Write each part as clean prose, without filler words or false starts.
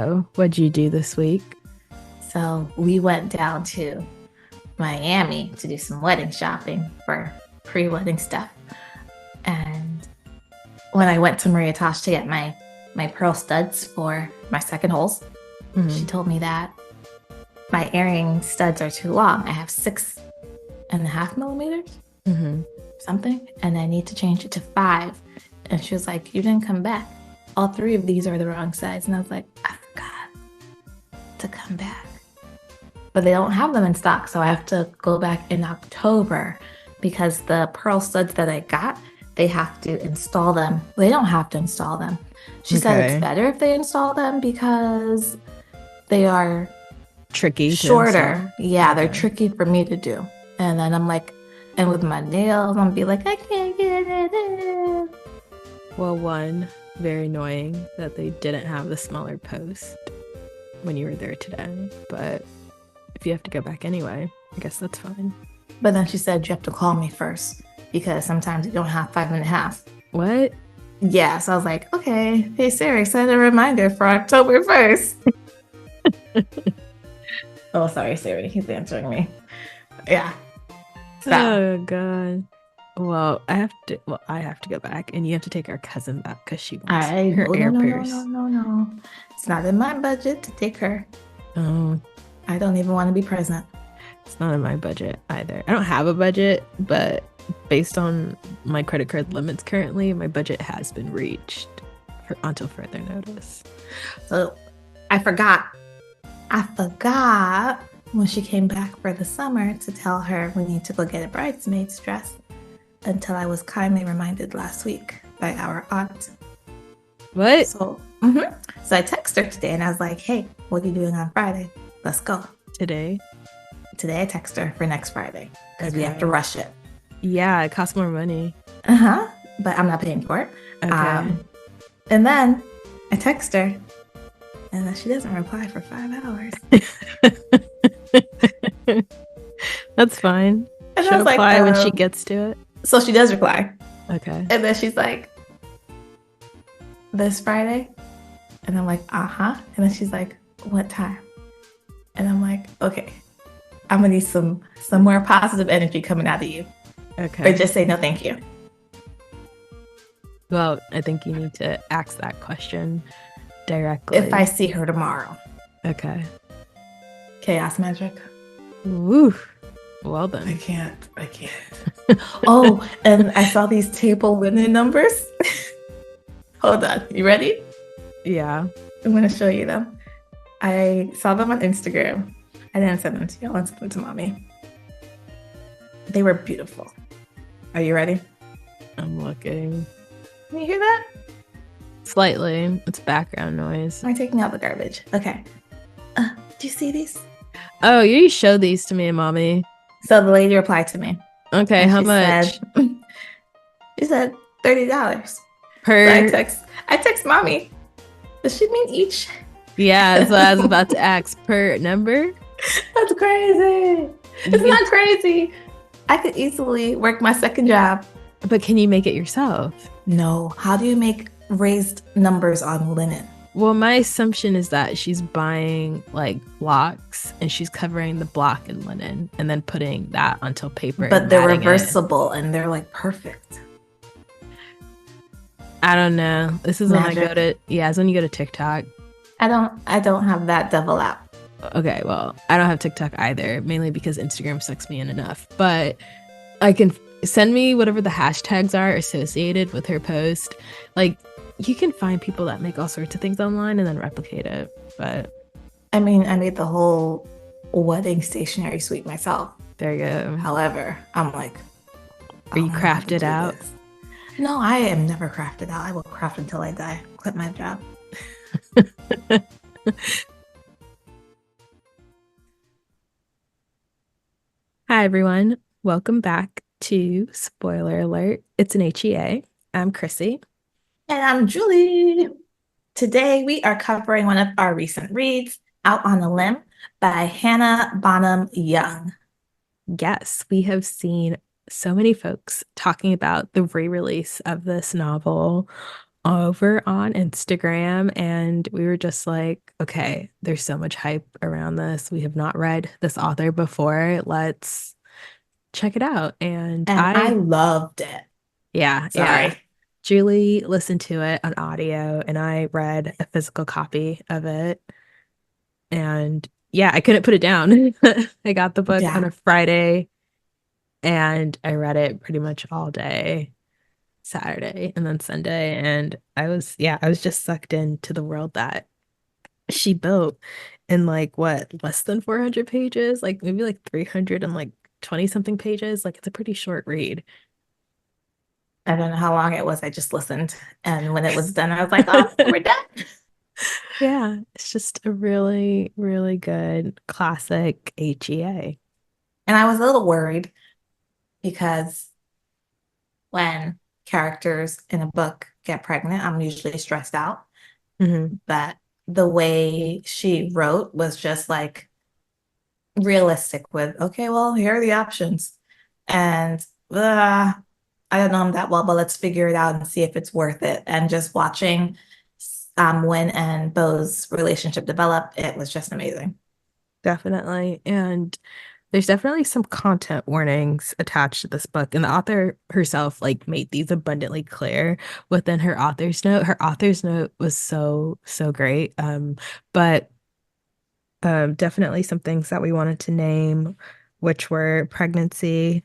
So, what'd you do this week? So we went down to Miami to do some wedding shopping for pre-wedding stuff. And when I went to Maria Tosh to get my pearl studs for my second holes, she told me that my earring studs are too long. I have 6.5 millimeters, something, and I need to change it to 5. And she was like, "You didn't come back. All 3 of these are the wrong size." And I was like, "I forgot to come back." But they don't have them in stock, so I have to go back in October because the pearl studs that I got, they have to install them. They don't have to install them. She said it's better if they install them because they are Tricky. shorter. Yeah, they're tricky for me to do. And then I'm like, and with my nails, I'm gonna be like, I can't get it in. Well, one, very annoying that they didn't have the smaller post when you were there today. But if you have to go back anyway, I guess that's fine. But then she said you have to call me first because sometimes you don't have 5.5. What? Yeah, so I was like, okay, hey Siri, send a reminder for October 1st. Oh, sorry, Siri, he's answering me. Yeah. So. Oh God. Well, I have to go back, and you have to take our cousin back because she wants her ear pierced. No. It's not in my budget to take her. Oh. I don't even want to be present. It's not in my budget either. I don't have a budget, but based on my credit card limits currently, my budget has been reached until further notice. So I forgot when she came back for the summer to tell her we need to go get a bridesmaid's dress until I was kindly reminded last week by our aunt. What? So I texted her today and I was like, hey, what are you doing on Friday? Let's go. Today I text her for next Friday because we have to rush it. Yeah, it costs more money. But I'm not paying for it. Okay. And then I text her and then she doesn't reply for 5 hours. That's fine. And She'll reply when she gets to it. So she does reply. Okay. And then she's like, this Friday? And I'm like, And then she's like, what time? And I'm like, okay, I'm gonna need some more positive energy coming out of you. Okay. Or just say no thank you. Well, I think you need to ask that question directly. If I see her tomorrow. Okay. Chaos magic. Woo. Well then. I can't. Oh, and I saw these table winning numbers. Hold on. You ready? Yeah. I'm gonna show you them. I saw them on Instagram. I didn't send them to you. I sent them to mommy. They were beautiful. Are you ready? I'm looking. Can you hear that? Slightly. It's background noise. I'm taking out the garbage. Okay. Do you see these? Oh, you showed these to me, mommy. So the lady replied to me. Okay, how much? She said $30 per. So I text mommy. Does she mean each? Yeah, so I was about to ask per number. That's crazy. It's not crazy. I could easily work my second job. But can you make it yourself? No. How do you make raised numbers on linen? Well, my assumption is that she's buying like blocks and she's covering the block in linen and then putting that onto paper. But they're reversible and they're like perfect. I don't know. This is Magic. When I go to it's when you go to TikTok. I don't have that devil app. Okay, well, I don't have TikTok either, mainly because Instagram sucks me in enough. But I can send me whatever the hashtags are associated with her post. Like, you can find people that make all sorts of things online and then replicate it. But I mean, I made the whole wedding stationery suite myself. There you go. However, I'm like, are you crafted out? This. No, I am never crafted out. I will craft until I die. Quit my job. Hi, everyone. Welcome back to Spoiler Alert. It's an HEA. I'm Chrissy. And I'm Julie. Today, we are covering one of our recent reads, Out on a Limb by Hannah Bonam-Young. Yes, we have seen so many folks talking about the re-release of this novel over on Instagram and we were just like, okay, there's so much hype around this. We have not read this author before. Let's check it out. And And I loved it. yeah. Sorry. Julie listened to it on audio and I read a physical copy of it. And yeah, I couldn't put it down. I got the book on Yeah. a Friday and I read it pretty much all day, Saturday and then Sunday. And I was just sucked into the world that she built in like what, less than 400 pages, like maybe like 300 and like 20 something pages. Like it's a pretty short read. I don't know how long it was. I just listened. And when it was done, I was like, oh, we're done. Yeah, it's just a really, really good classic HEA. And I was a little worried because when characters in a book get pregnant, I'm usually stressed out. Hmm. But the way she wrote was just like realistic with, okay, well, here are the options. And I don't know them that well, but let's figure it out and see if it's worth it. And just watching Win and Bo's relationship develop, it was just amazing. Definitely. And there's definitely some content warnings attached to this book. And the author herself like made these abundantly clear within her author's note. Her author's note was so, so great. But definitely some things that we wanted to name, which were pregnancy,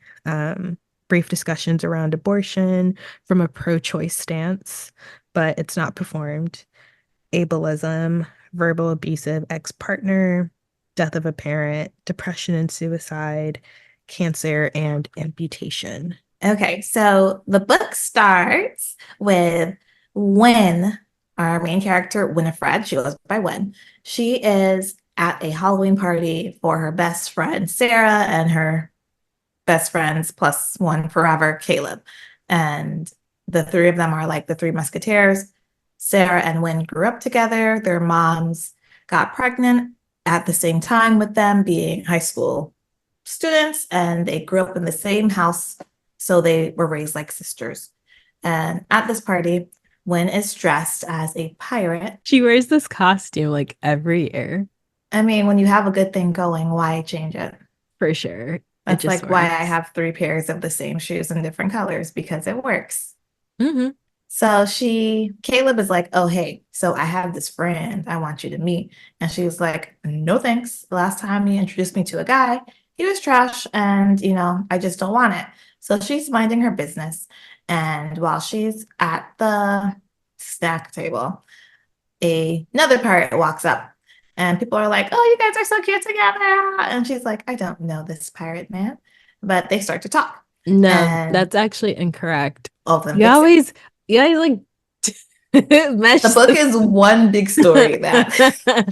brief discussions around abortion from a pro-choice stance, but it's not performed, ableism, verbal abusive ex-partner, death of a parent, depression and suicide, cancer, and amputation. Okay, so the book starts with Win, our main character, Winifred. She goes by Win. She is at a Halloween party for her best friend, Sarah, and her best friends plus one forever, Caleb. And the three of them are like the three musketeers. Sarah and Win grew up together. Their moms got pregnant at the same time with them, being high school students, and they grew up in the same house. So they were raised like sisters. And at this party, Win is dressed as a pirate. She wears this costume like every year, I mean, when you have a good thing going, why change it? for sure. It That's just like why I works. have three pairs of the same shoes in different colors because it works. Hmm. So Caleb is like, oh, hey, so I have this friend I want you to meet. And she was like, no, thanks. The last time you introduced me to a guy, he was trash and, I just don't want it. So she's minding her business. And while she's at the snack table, another pirate walks up and people are like, oh, you guys are so cute together. And she's like, I don't know this pirate man. But they start to talk No, and that's actually incorrect. all of them You fix it. always, you always like mesh The book the. is one big story that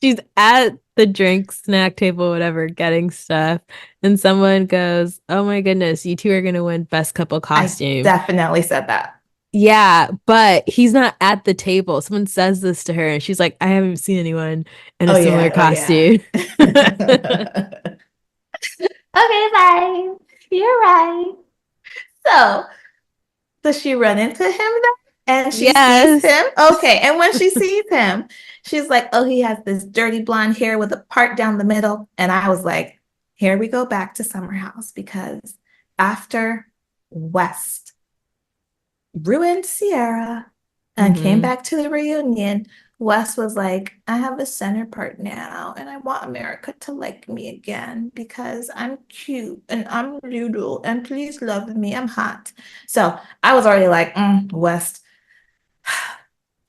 She's at the drink snack table, whatever, getting stuff, and someone goes, "Oh my goodness, you two are gonna win best couple I costume." definitely said that. Yeah, but he's not at the table. Someone says this to her, and she's like, "I haven't seen anyone in a Oh similar yeah, oh yeah. costume." Okay, fine. You're right. So, does she run into him then? And she sees Yes. him? Okay. And when she sees him, she's like, oh, he has this dirty blonde hair with a part down the middle. And I was like, here we go back to Summer House because after West ruined Sierra and came Hmm. back to the reunion, Wes was like, I have a center part now, and I want America to like me again because I'm cute and I'm little, and please love me. I'm hot. So I was already like, West,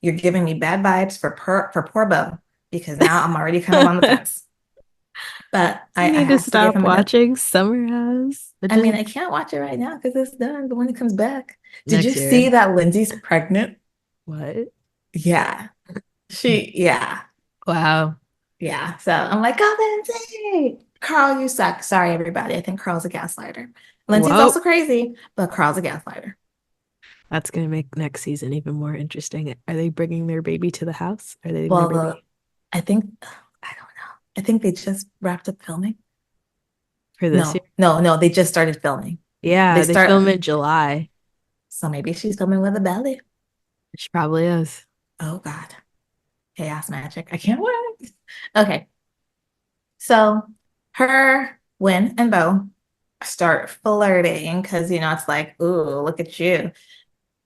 you're giving me bad vibes for poor Bo because now I'm already kind of on the fence. But I You need to have to give stop him a. watching Summer House. It I mean, just I can't watch it right now because it's done, but when it comes back, did you next year. see that Lindsay's pregnant? What? Yeah. Yeah. Wow. Yeah. So I'm like, oh, Lindsay. Carl, you suck. Sorry, everybody. I think Carl's a gaslighter. Lindsay's Well, also crazy, but Carl's a gaslighter. that's gonna make next season even more interesting. Are they bringing their baby to the house? Are they leaving their Well, baby I think, I don't know. I think they just wrapped up filming. for this year? No, no, no. They just started filming. They Yeah, they start, film in July. so maybe she's filming with a belly. She probably is. Oh God. Chaos magic. I can't wait. Okay. So her, Win, and Bo start flirting because it's like, ooh, look at you.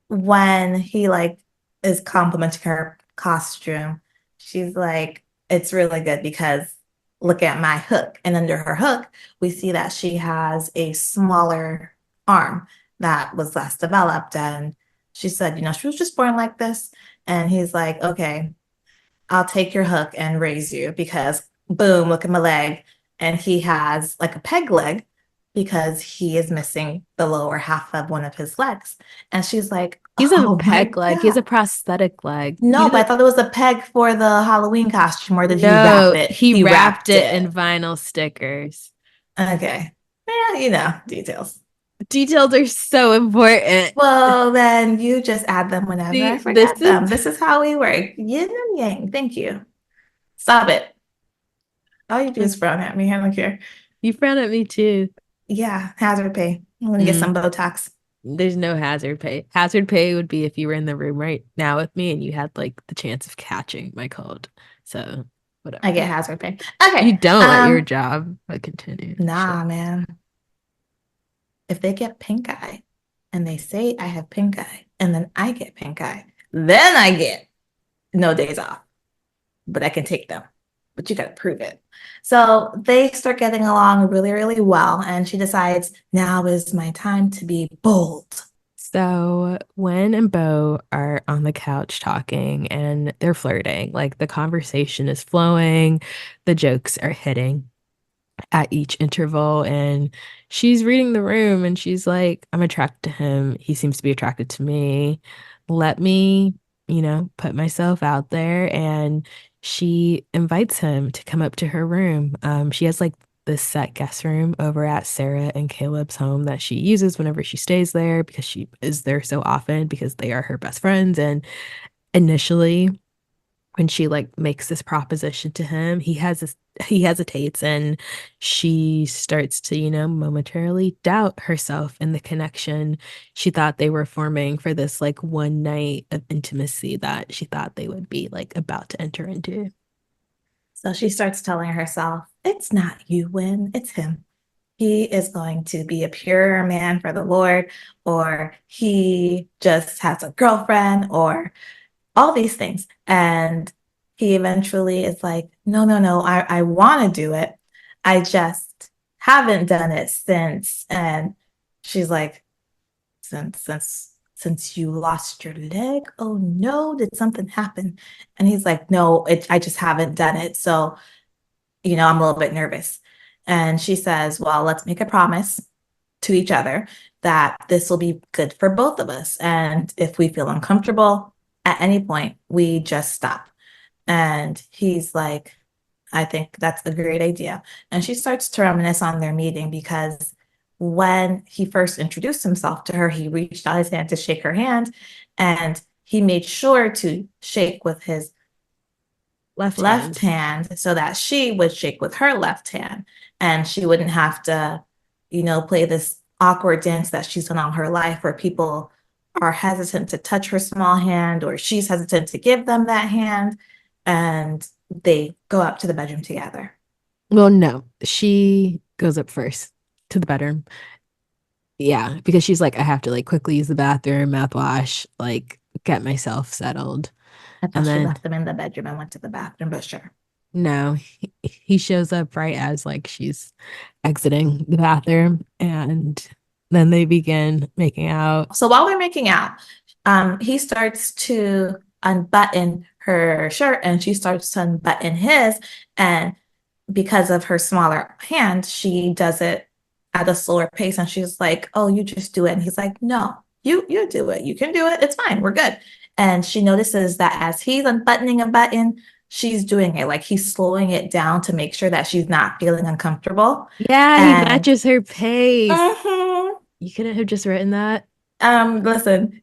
When he like is complimenting her costume, she's like, it's really good because look at my hook. And under her hook, we see that she has a smaller arm that was less developed. And she said, she was just born like this. And he's like, okay, I'll take your hook and raise you because boom, look at my leg. And he has like a peg leg because he is missing the lower half of one of his legs. And she's like, He's a oh peg my leg. He's God. a prosthetic leg. He No, but I didn't. thought it was a peg for the Halloween costume, or did he wrap No, it? he He wrapped wrapped it it. in vinyl stickers. Okay. Yeah, details. Details are so important. Well, then you just add them whenever I See, this forget is them. This is how we work. Yin and yang. Thank you. Stop it. All you do is frown at me. I don't care. you frown at me too. Yeah, hazard pay. I'm gonna get some Mm, Botox. there's no hazard pay. Hazard pay would be if you were in the room right now with me and you had like the chance of catching my cold. So I whatever. get hazard pay. Okay. You don't at your job, but continue. Shit. Nah, man. If they get pink eye and they say I have pink eye and then I get pink eye, then I get no days off, but I can take them. But you got to prove it. So they start getting along really, really well. And she decides now is my time to be bold. So Wen and Bo are on the couch talking and they're flirting. Like the conversation is flowing, the jokes are hitting at each interval, and she's reading the room and she's like, I'm attracted to him. He seems to be attracted to me. Let me, put myself out there. And she invites him to come up to her room. She has like this set guest room over at Sarah and Caleb's home that she uses whenever she stays there because she is there so often because they are her best friends. And initially, when she like makes this proposition to him, he hesitates and she starts to, momentarily doubt herself and the connection she thought they were forming for this like one night of intimacy that she thought they would be like about to enter into. So she starts telling herself, it's not you, Win, it's him. He is going to be a pure man for the Lord, or he just has a girlfriend, or all these things. And he eventually is like, no, no, no, I want to do it. I just haven't done it since. And she's like, since you lost your leg? Oh no, did something happen? And he's like, no, I just haven't done it. So, I'm a little bit nervous. And she says, well, let's make a promise to each other that this will be good for both of us. And if we feel uncomfortable at any point, we just stop. And he's like, I think that's a great idea. And she starts to reminisce on their meeting because when he first introduced himself to her, he reached out his hand to shake her hand and he made sure to shake with his Left left hand. hand so that she would shake with her left hand and she wouldn't have to, play this awkward dance that she's done all her life where people are hesitant to touch her small hand or she's hesitant to give them that hand and they go up to the bedroom together. Well, no, she goes up first to the bedroom. Yeah, because she's like, I have to like quickly use the bathroom, mouthwash, like get myself settled. I And thought she then left them in the bedroom and went to the bathroom, but sure. no, he shows up right as like she's exiting the bathroom, and then they begin making out. So while they're making out, he starts to unbutton her shirt and she starts to unbutton his. And because of her smaller hand, she does it at a slower pace. And she's like, oh, you just do it. And he's like, no, you do it. You can do it. It's fine. We're good. And she notices that as he's unbuttoning a button, she's doing it. Like he's slowing it down to make sure that she's not feeling uncomfortable. Yeah, he And matches her pace. mhm, You couldn't have just written that. listen,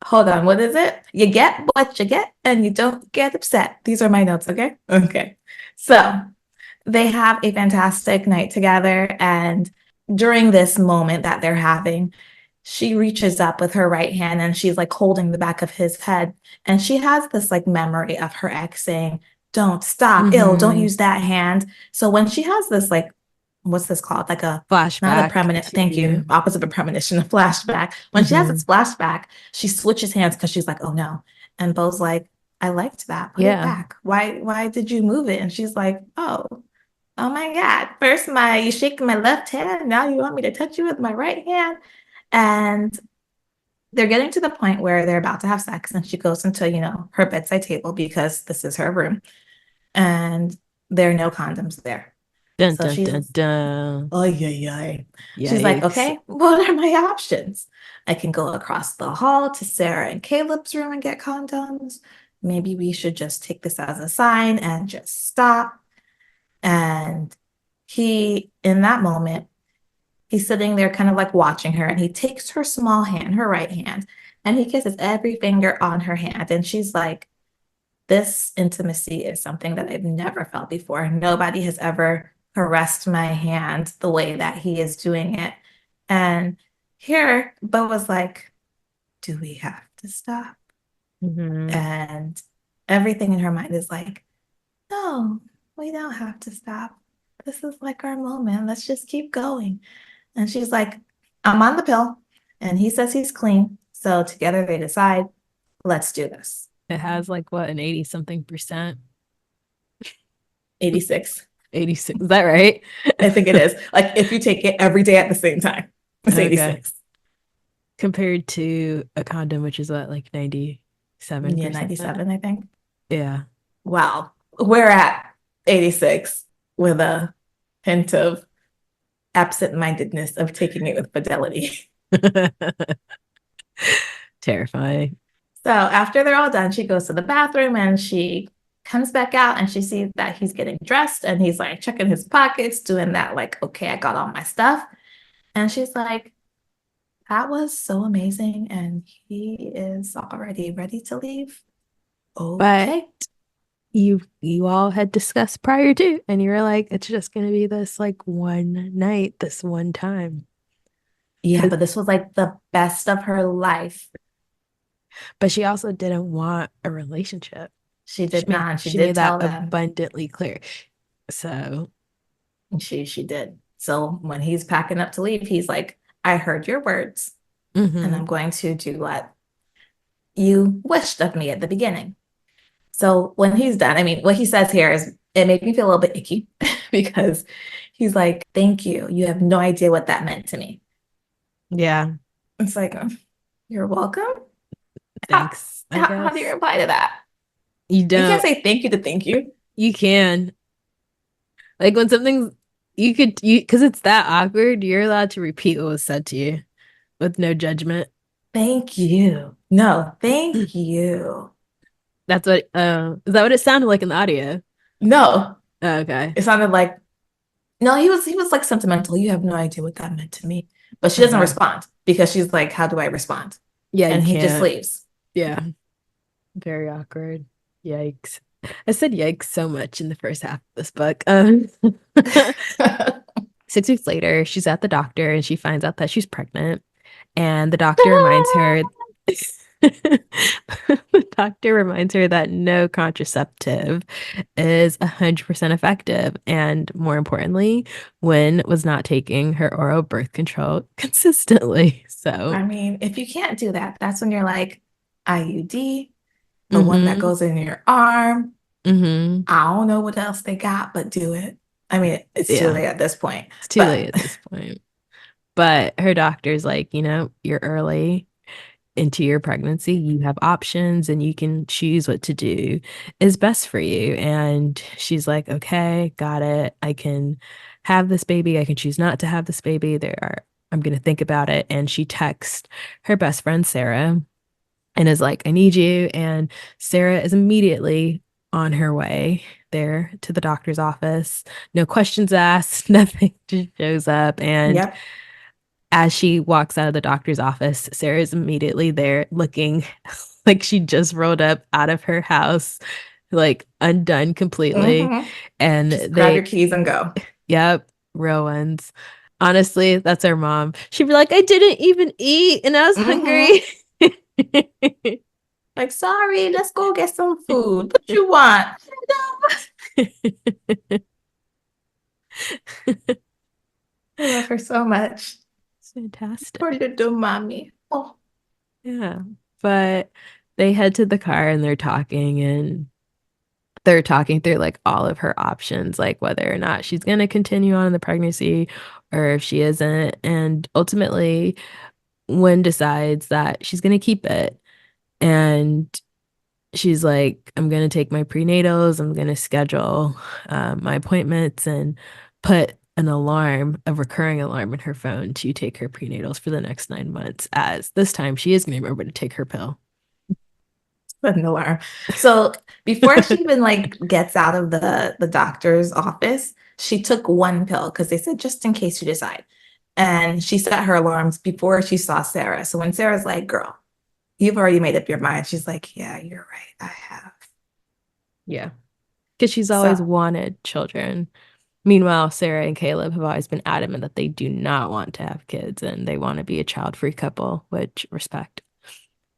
hold on. What is it? You get what you get and you don't get upset. These are my notes. Okay. Okay. So they have a fantastic night together. And during this moment that they're having, she reaches up with her right hand and she's like holding the back of his head. And she has this like memory of her ex saying, don't stop, ill, don't Mm-hmm. use that hand. So when she has this like, what's this called? Like a, not a Flashback premonition, thank you, to. opposite of a premonition, a flashback. When she has Mm-hmm. this flashback, she switches hands because she's like, oh no. And Bo's like, I liked that. Put it Yeah. back. Why did you move it? And she's like, oh my God. First you shaking my left hand. Now you want me to touch you with my right hand. And they're getting to the point where they're about to have sex. And she goes into, her bedside table because this is her room. And there are no condoms there. Dun So dun she's, dun dun. oh, yeah, yeah. She's like, Yikes. okay, what are my options? I can go across the hall to Sarah and Caleb's room and get condoms. Maybe we should just take this as a sign and just stop. And in that moment, he's sitting there kind of like watching her and he takes her small hand, her right hand, and he kisses every finger on her hand. And she's like, this intimacy is something that I've never felt before. Nobody has ever caressed my hand the way that he is doing it. And here, Bo was like, do we have to stop? Mm-hmm. And everything in her mind is like, no, we don't have to stop. This is like our moment. Let's just keep going. And she's like, I'm on the pill. And he says he's clean. So together they decide, let's do this. It has like what, an 80 something percent? 86. 86. Is that right? I think it is. Like if you take it every day at the same time, it's Okay. 86. Compared to a condom, which is what, like 97%? Yeah, 97, I think. Yeah. Wow. We're at 86 with a hint of absent-mindedness of taking it with fidelity. Terrifying. So after they're all done, she goes to the bathroom and she comes back out and she sees that he's getting dressed and he's like checking his pockets, doing that, like, okay, I got all my stuff. And she's like, that was so amazing. And he is already ready to leave. But Okay. you all had discussed prior to, and you were like, it's just gonna be this like one night, this one time. Yeah, 'Cause- but this was like the best of her life. But she also didn't want a relationship. She She did made not. She she did made that tell them. abundantly clear. So, She did. So when he's packing up to leave, he's like, I heard your words, and mhm. I'm going to do what you wished of me at the beginning. So when he's done, I mean, what he says here is it made me feel a little bit icky because he's like, thank you. You have no idea what that meant to me. Yeah, It's like, you're welcome. How, thanks, I how do you guess. reply to that? You You can't don't. say thank you to thank you. You can. Like when something's you because it's that awkward, you're allowed to repeat what was said to you with no judgment. Thank you. No, thank you. That's what is that what it sounded like in the audio? No, Oh, okay. it sounded like no, he was like sentimental. You have no idea what that meant to me. But she doesn't Okay. respond because she's like, how do I respond? Yeah, you And he just can't. leaves. Yeah. Very awkward. Yikes. I said yikes so much in the first half of this book. 6 weeks later, she's at the doctor and she finds out that she's pregnant. And the doctor reminds her the doctor reminds her that no contraceptive is 100% effective. And more importantly, Wynn was not taking her oral birth control consistently. So, I mean, if you can't do that, that's when you're like IUD, the one that mm-hmm, goes in your arm. mm-hmm. I don't know what else they got, but do it. I mean, it's too Yeah, late at this point. it's too late But at this point. But her doctor's like, you're early into your pregnancy. You have options and you can choose what to do is best for you. And she's like, okay, got it. I can have this baby. I can choose not to have this baby. I'm going to think about it. And she texts her best friend, Sarah, and is like, I need you. And Sarah is immediately on her way there to the doctor's office. No questions asked, nothing, just shows up. And yep. as she walks out of the doctor's office, Sarah's immediately there looking like she just rolled up out of her house, like undone completely. Mm-hmm. And Just grab your they, keys and go. yep, real ones. Honestly, that's our mom. She'd be like, I didn't even eat and I was Mm-hmm. hungry. Like, sorry, let's go get some food. What you want? I love her so much. It's fantastic. Poor little mommy. Oh, Yeah. But they head to the car and they're talking through like all of her options, like whether or not she's going to continue on in the pregnancy or if she isn't. And ultimately, Wen decides that she's going to keep it. And she's like, I'm going to take my prenatals, I'm going to schedule my appointments and put an alarm, a recurring alarm in her phone to take her prenatals for the next 9 months, as this time she is going to remember to take her pill. an alarm. So before she even like gets out of the doctor's office, she took one pill because they said just in case you decide. And she set her alarms before she saw Sarah. So when Sarah's like, girl, you've already made up your mind. She's like, yeah, you're right. I have. Yeah. Because she's So always wanted children. Meanwhile, Sarah and Caleb have always been adamant that they do not want to have kids and they want to be a child-free couple, which respect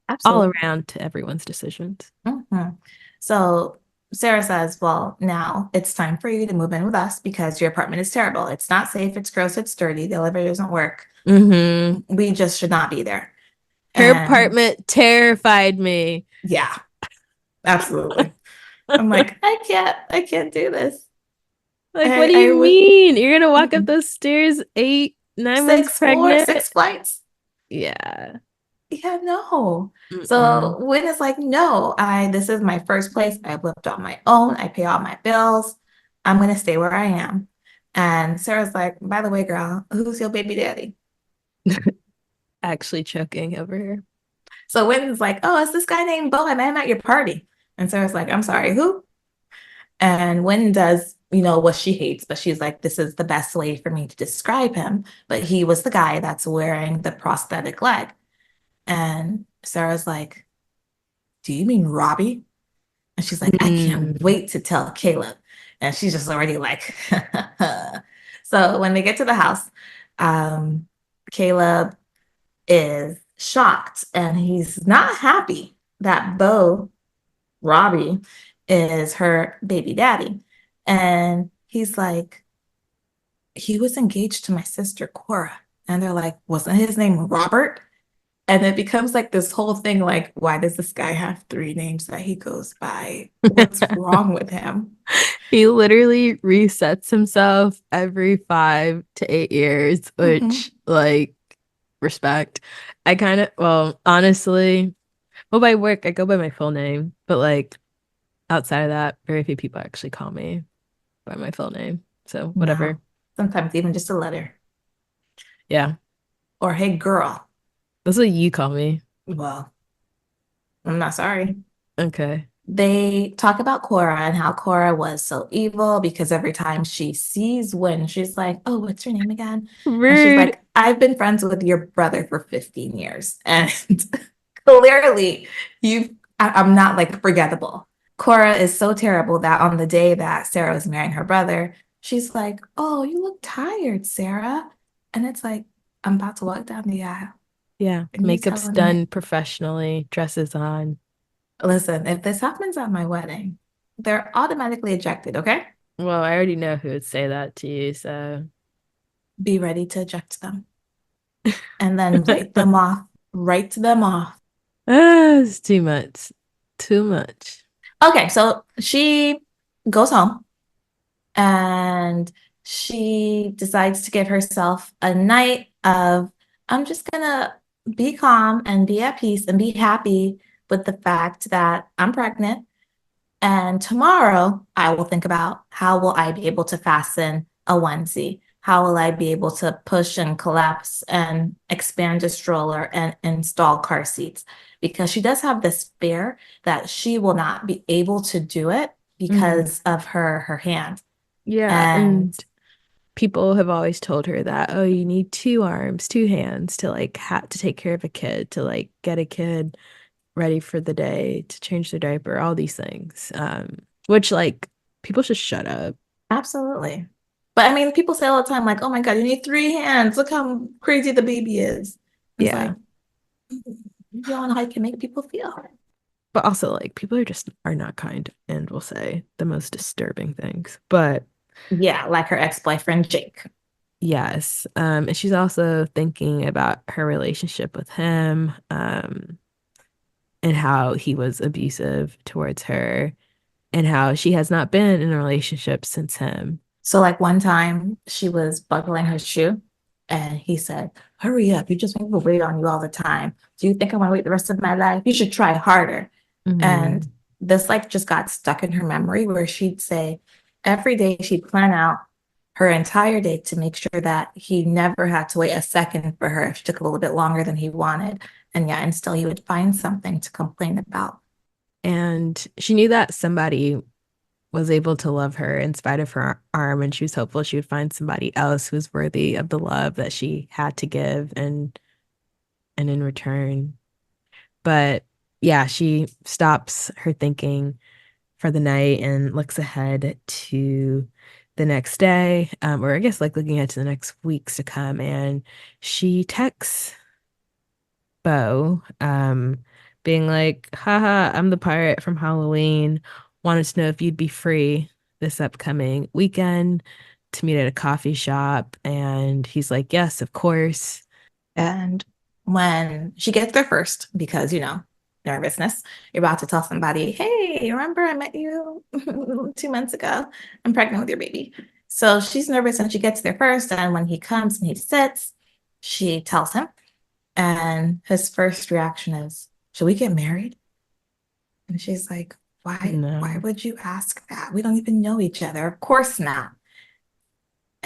all absolutely. around to everyone's decisions. Mhm. So Sarah says, well, now it's time for you to move in with us because your apartment is terrible. It's not safe, it's gross, it's dirty, the elevator doesn't work. Hmm. We just should not be there. Her And apartment terrified me. yeah, absolutely. I'm like, I can't do this. Like, what do I you would mean? You're gonna walk up those stairs 8, 9 months six floors, pregnant? six flights. Yeah. Yeah, no. Mm-mm. So when it's like, no, this is my first place. I've lived on my own. I pay all my bills. I'm gonna stay where I am. And Sarah's like, by the way, girl, who's your baby daddy? Actually choking over here. So Wynn's like, oh, it's this guy named Bo. I met him at your party. And Sarah's like, I'm sorry, who? And Wynn does, what she hates, but she's like, this is the best way for me to describe him. But he was the guy that's wearing the prosthetic leg. And Sarah's like, do you mean Robbie? And she's like, I can't Mm. wait to tell Caleb. And she's just already like, so when they get to the house, Caleb is shocked and he's not happy that Robbie, is her baby daddy. And he's like, he was engaged to my sister, Cora. And they're like, wasn't his name Robert? And it becomes like this whole thing like, why does this guy have three names that he goes by? What's wrong with him? He literally resets himself every 5 to 8 years, Mhm. which, like, respect. I kind of, well, honestly, well, by work, I go by my full name, but like outside of that, very few people actually call me by my full name. So, No, whatever. sometimes even just a letter Yeah, or hey, girl. that's what you call me. Well, I'm not sorry. Okay. They talk about Cora and how Cora was so evil because every time she sees Win, she's like, oh, what's your name again? And she's Rude. like, I've been friends with your brother for 15 years. And clearly, I'm not like forgettable. Cora is so terrible that on the day that Sarah was marrying her brother, she's like, oh, you look tired, Sarah. And it's like, I'm about to walk down the aisle. Yeah, And you're makeup's telling me, done professionally, dresses on. listen, if this happens at my wedding, they're automatically ejected, okay? Well, I already know who would say that to you, so. Be ready to eject them and then write them off. Write them off. It's too much. Too much. Okay, so she goes home and she decides to give herself a night of, I'm just gonna be calm and be at peace and be happy with the fact that I'm pregnant. And tomorrow I will think about how will I be able to fasten a onesie? How will I be able to push and collapse and expand a stroller and install car seats? Because she does have this fear that she will not be able to do it Mm. because of her hand. Yeah, And and people have always told her that, oh, you need 2 arms, 2 hands to like to take care of a kid, to like get a kid ready for the day, to change their diaper, all these things. Which like people should shut up. absolutely. But I mean, people say all the time, like, oh my God, you need three hands. Look how crazy the baby is. It's Yeah. like, you don't know how you can make people feel. But also like people are not kind and will say the most disturbing things. But Yeah, like her ex-boyfriend, Jake. yes. And she's also thinking about her relationship with him, and how he was abusive towards her and how she has not been in a relationship since him. So, like, one time she was buckling her shoe and he said, hurry up. You just make me wait on you all the time. Do you think I want to wait the rest of my life? You should try harder. And Hmm. this, like, just got stuck in her memory where she'd say every day she'd plan out her entire day to make sure that he never had to wait a second for her if she took a little bit longer than he wanted. And yeah, and still he would find something to complain about. And she knew that somebody was able to love her in spite of her arm, and she was hopeful she would find somebody else who was worthy of the love that she had to give and in return. But yeah, she stops her thinking for the night and looks ahead to the next day, or I guess like looking ahead to the next weeks to come. And she texts Bo, being like, haha, I'm the pirate from Halloween. Wanted to know if you'd be free this upcoming weekend to meet at a coffee shop. And he's like, yes, of course. And when she gets there first, because, nervousness, you're about to tell somebody, hey, remember I met you 2 months ago? I'm pregnant with your baby. So she's nervous and she gets there first. And when he comes and he sits, she tells him. And his first reaction is, should we get married? And she's like, why No. would you ask that? We don't even know each other. Of course not.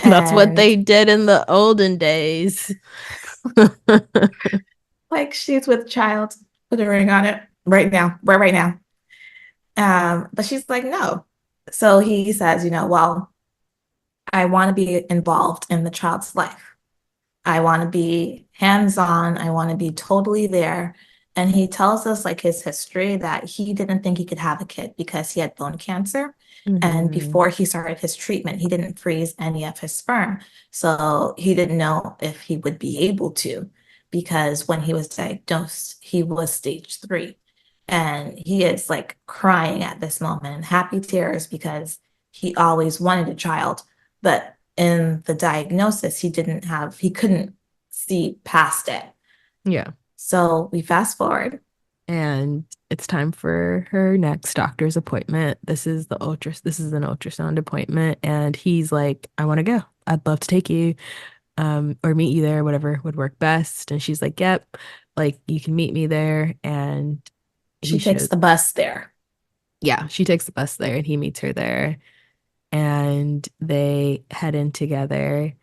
That's what And they did in the olden days. like she's with child, put a ring on it right now, right now. But she's like, no. So he says, well, I want to be involved in the child's life. I want to be hands-on. I want to be totally there. And he tells us like his history that he didn't think he could have a kid because he had bone cancer. And Hmm. before he started his treatment, he didn't freeze any of his sperm. So he didn't know if he would be able to, because when he was diagnosed, he was stage 3. And he is like crying at this moment, happy tears, because he always wanted a child. But in the diagnosis, he couldn't see past it. Yeah. So we fast forward. And it's time for her next doctor's appointment. This is an ultrasound appointment. And he's like, I want to go. I'd love to take you, or meet you there, whatever would work best. And she's like, yep, like you can meet me there. And he She takes shows, the bus there. yeah, she takes the bus there and he meets her there. And they head in together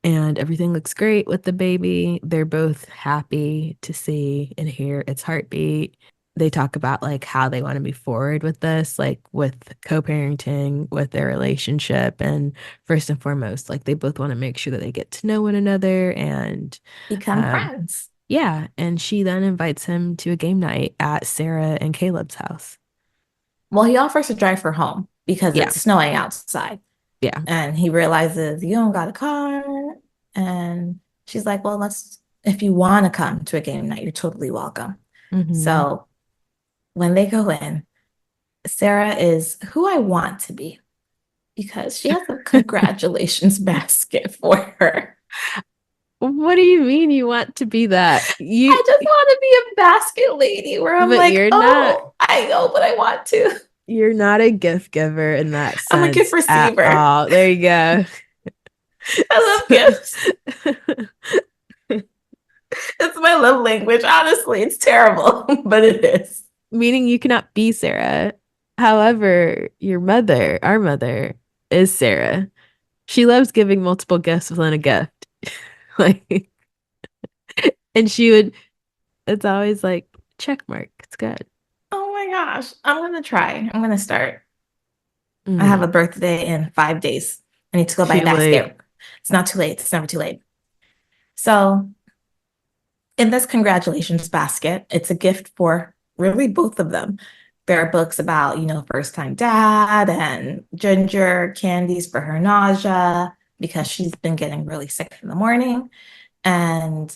and everything looks great with the baby. They're both happy to see and hear its heartbeat. They talk about like how they want to move forward with this, like with co-parenting, with their relationship. And first and foremost, like they both want to make sure that they get to know one another. And Become um, friends. yeah, and she then invites him to a game night at Sarah and Caleb's house. Well, he offers to drive her home because Yeah, it's snowing outside. yeah. And he realizes you don't got a car. And she's like, well, if you want to come to a game night, you're totally welcome. Hmm. So when they go in, Sarah is who I want to be because she has a congratulations basket for her. What do you mean you want to be that? I just want to be a basket lady where I'm But like, oh, I know, but I want to. you're not a gift giver in that I'm a gift sense at receiver. all. There you go. I love gifts. It's my love language. Honestly, it's terrible, but it is. Meaning you cannot be Sarah. However, your mother, our mother, is Sarah. She loves giving multiple gifts within a gift. Like, and she would, it's always like, check mark. It's good. Oh my gosh. I'm going to try. I'm going to start. I have Mm, a birthday in 5 days. I need to go buy a too late. basket. It's not too late. It's never too late. So, in this congratulations basket, it's a gift for really both of them. there are books about, first time dad and ginger candies for her nausea because she's been getting really sick in the morning and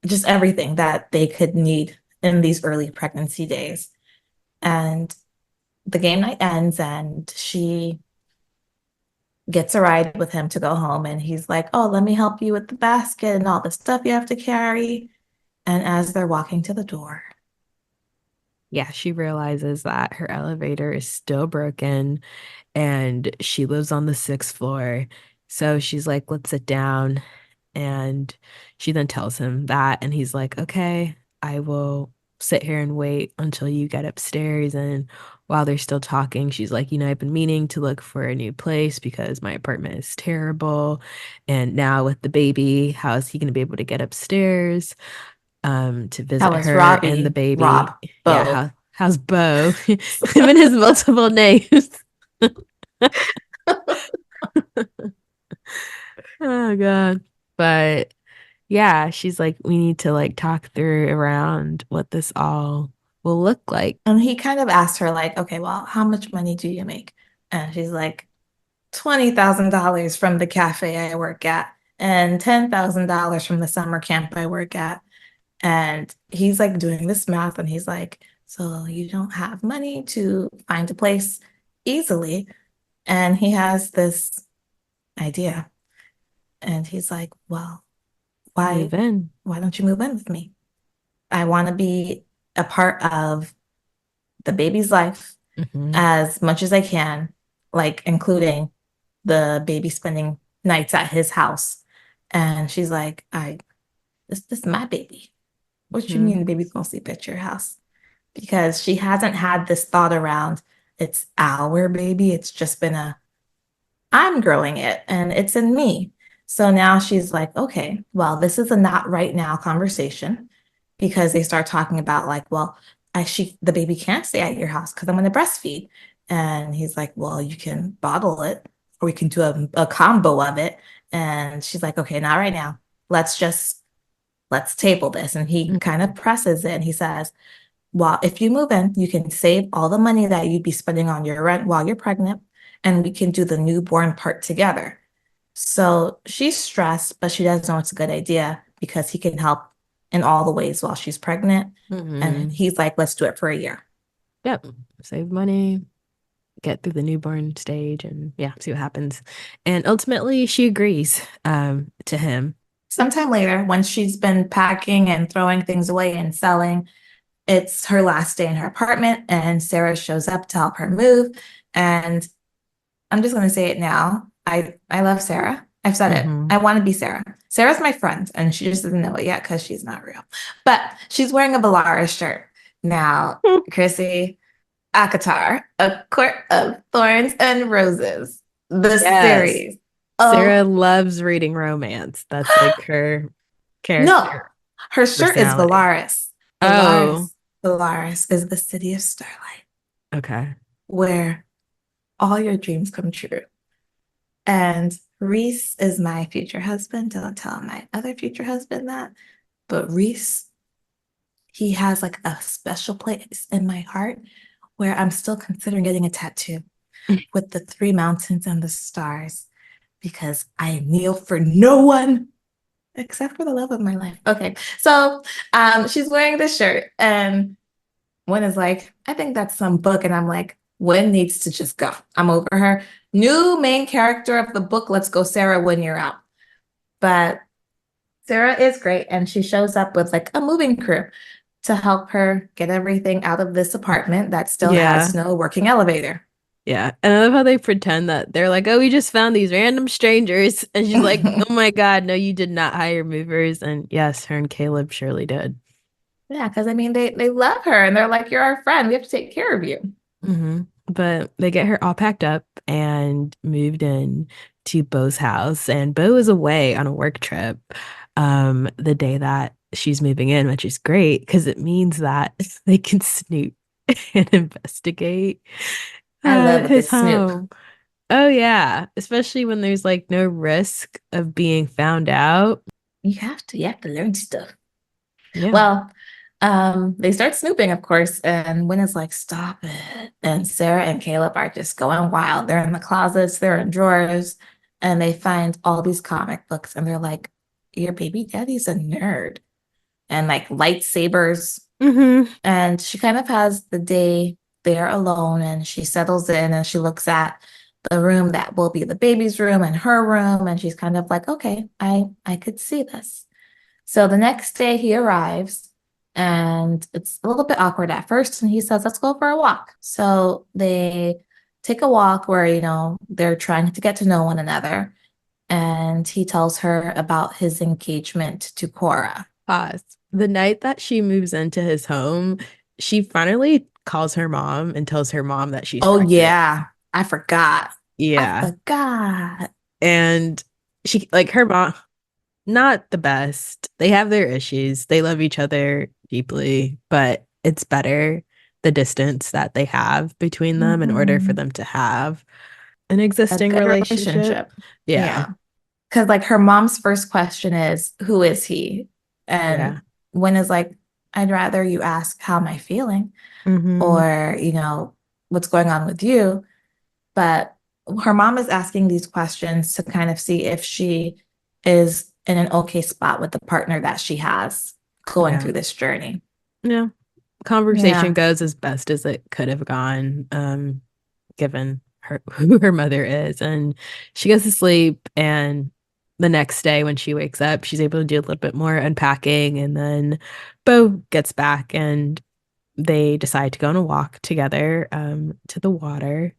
just everything that they could need in these early pregnancy days. And the game night ends and she gets a ride with him to go home. And he's like, oh, let me help you with the basket and all the stuff you have to carry. And as they're walking to the door, Yeah, she realizes that her elevator is still broken and she lives on the sixth floor. So she's like, let's sit down. And she then tells him that. And he's like, okay, I will sit here and wait until you get upstairs. And while they're still talking, she's like, I've been meaning to look for a new place because my apartment is terrible. And now with the baby, how is he going to be able to get upstairs to how visit is her and the Robbie, baby? Rob, Yeah, Bo? how's Bo? Him and his multiple names. Oh God. But yeah, she's like, we need to like talk through around what this all will look like. And he kind of asked her, like, okay, well, how much money do you make? And she's like, $20,000 from the cafe I work at and $10,000 from the summer camp I work at. And he's like doing this math and he's like, so you don't have money to find a place easily. And he has this idea. And he's like, well, Move why in. why don't you move in with me? I want to be a part of the baby's life Hmm. as much as I can, like including the baby spending nights at his house. And she's like, this is my baby. What you Hmm. mean the baby's gonna sleep at your house? Because she hasn't had this thought around it's our baby. It's just been I'm growing it and it's in me. So now she's like, okay, well, this is a not right now conversation because they start talking about like, well, the baby can't stay at your house because I'm gonna breastfeed. And he's like, well, you can bottle it or we can do a combo of it. And she's like, okay, not right now. Let's table this. And he kind of presses it and he says, well, if you move in, you can save all the money that you'd be spending on your rent while you're pregnant, and we can do the newborn part together. So she's stressed, but she does know it's a good idea because he can help in all the ways while she's pregnant. And Hmm. he's like, let's do it for a year. Yep. Save money, get through the newborn stage, and yeah, see what happens. And ultimately, she agrees to him. Sometime later, once she's been packing and throwing things away and selling, it's her last day in her apartment, and Sarah shows up to help her move. And I'm just going to say it now. I love Sarah. I've said it. Hmm. I want to be Sarah. Sarah's my friend, and she just doesn't know it yet because she's not real. But she's wearing a Valaris shirt. Now, Chrissy, Akatar, A Court of Thorns and Roses, the Yes. series. Sarah Oh, loves reading romance. That's like her no. character Her shirt is personality. Valaris. Oh, Valaris is the city of starlight okay. where all your dreams come true. And Reese is my future husband. Don't tell my other future husband that. But Reese, he has like a special place in my heart where I'm still considering getting a tattoo with the three mountains and the stars because I kneel for no one except for the love of my life. Okay. So she's wearing this shirt and Gwen is like, I think that's some book. And I'm like, Gwen needs to just go. I'm over her. New main character of the book. Let's go, Sarah, when you're out. But Sarah is great. And she shows up with like a moving crew to help her get everything out of this apartment that still has Yeah. no working elevator. Yeah. And I love how they pretend that they're like, oh, we just found these random strangers. And she's like, oh my God, no, you did not hire movers. And yes, her and Caleb surely did. Yeah, because I mean, they love her and they're like, you're our friend. We have to take care of you. But they get her all packed up and moved in to Bo's house. And Bo is away on a work trip the day that she's moving in, which is great because it means that they can snoop and investigate I love a his good snoop. home. Oh yeah, especially when there's like no risk of being found out. You have to learn stuff. Yeah. Well, They start snooping, of course, and Win is like, stop it. And Sarah and Caleb are just going wild. They're in the closets, they're in drawers, and they find all these comic books, and they're like, your baby daddy's a nerd. And like lightsabers. Mm-hmm. And she kind of has the day there alone, and she settles in and she looks at the room that will be the baby's room and her room, and she's kind of like, okay, I could see this. So the next day he arrives, and it's a little bit awkward at first, and he says, let's go for a walk. So they take a walk where, they're trying to get to know one another, and he tells her about his engagement to Cora. Pause. The night that she moves into his home, she finally calls her mom and tells her mom that she's Oh pregnant. yeah, I forgot. I Yeah. forgot. And she, like, her mom, not the best. They have their issues. They love each other deeply, but it's better the distance that they have between them in order for Mhm. them to have an A existing good relationship. relationship. Yeah. Yeah. Because like her mom's first question is, who is he? And Yeah. Win is like, I'd rather you ask how am I feeling Mm-hmm. or, what's going on with you. But her mom is asking these questions to kind of see if she is in an okay spot with the partner that she has going Yeah. through this journey. Yeah. Conversation Yeah. goes as best as it could have gone, given her who her mother is. And she goes to sleep, and the next day when she wakes up, she's able to do a little bit more unpacking, and then Bo gets back and they decide to go on a walk together to the water.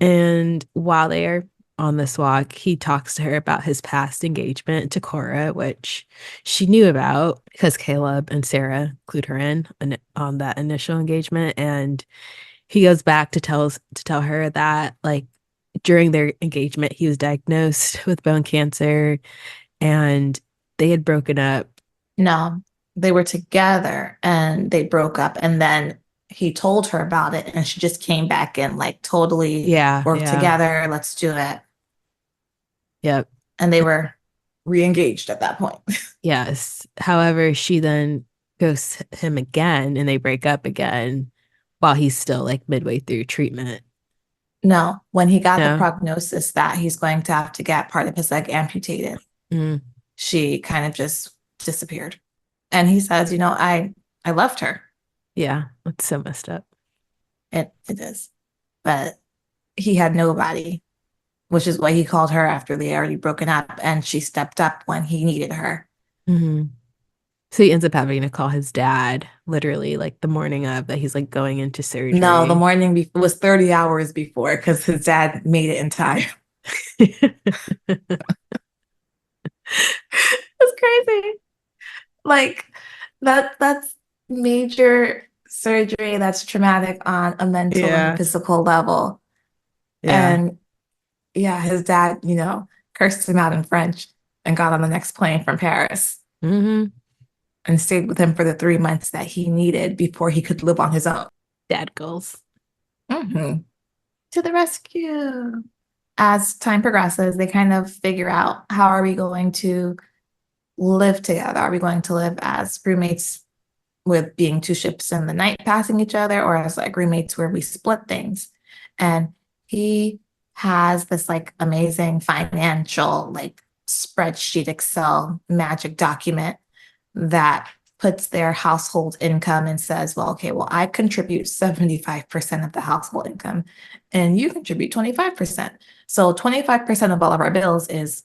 And while they are on this walk, he talks to her about his past engagement to Cora, which she knew about because Caleb and Sarah clued her in on that initial engagement. And he goes back to tell her that, like, during their engagement, he was diagnosed with bone cancer and they had broken up. No, they were together and they broke up. And then he told her about it and she just came back and like totally Yeah, worked yeah, together. Let's do it. yep, And they were re-engaged at that point. yes. However, she then ghosts him again and they break up again while he's still like midway through treatment. No, when he got the No. prognosis that he's going to have to get part of his leg amputated, Mm, she kind of just disappeared. And he says, I loved her. yeah, it's so messed up. It is. But he had nobody, which is why he called her after they already broken up, and she stepped up when he needed her. Hmm. So he ends up having to call his dad literally like the morning of that he's like going into No, the surgery. morning was 30 hours before because his dad made it in time. It's crazy. Like that's major surgery that's traumatic on a mental and Yeah. physical level. Yeah. And yeah, his dad, cursed him out in French and got on the next plane from Paris Hmm. and stayed with him for the 3 months that he needed before he could live on his own. Dad goals. Mhm. To the rescue. As time progresses, they kind of figure out how are we going to live together? Are we going to live as roommates with being two ships in the night passing each other, or as like roommates where we split things? And he has this like amazing financial like spreadsheet Excel magic document that puts their household income and says, well, okay, well, I contribute 75% of the household income and you contribute 25%. So 25% of all of our bills is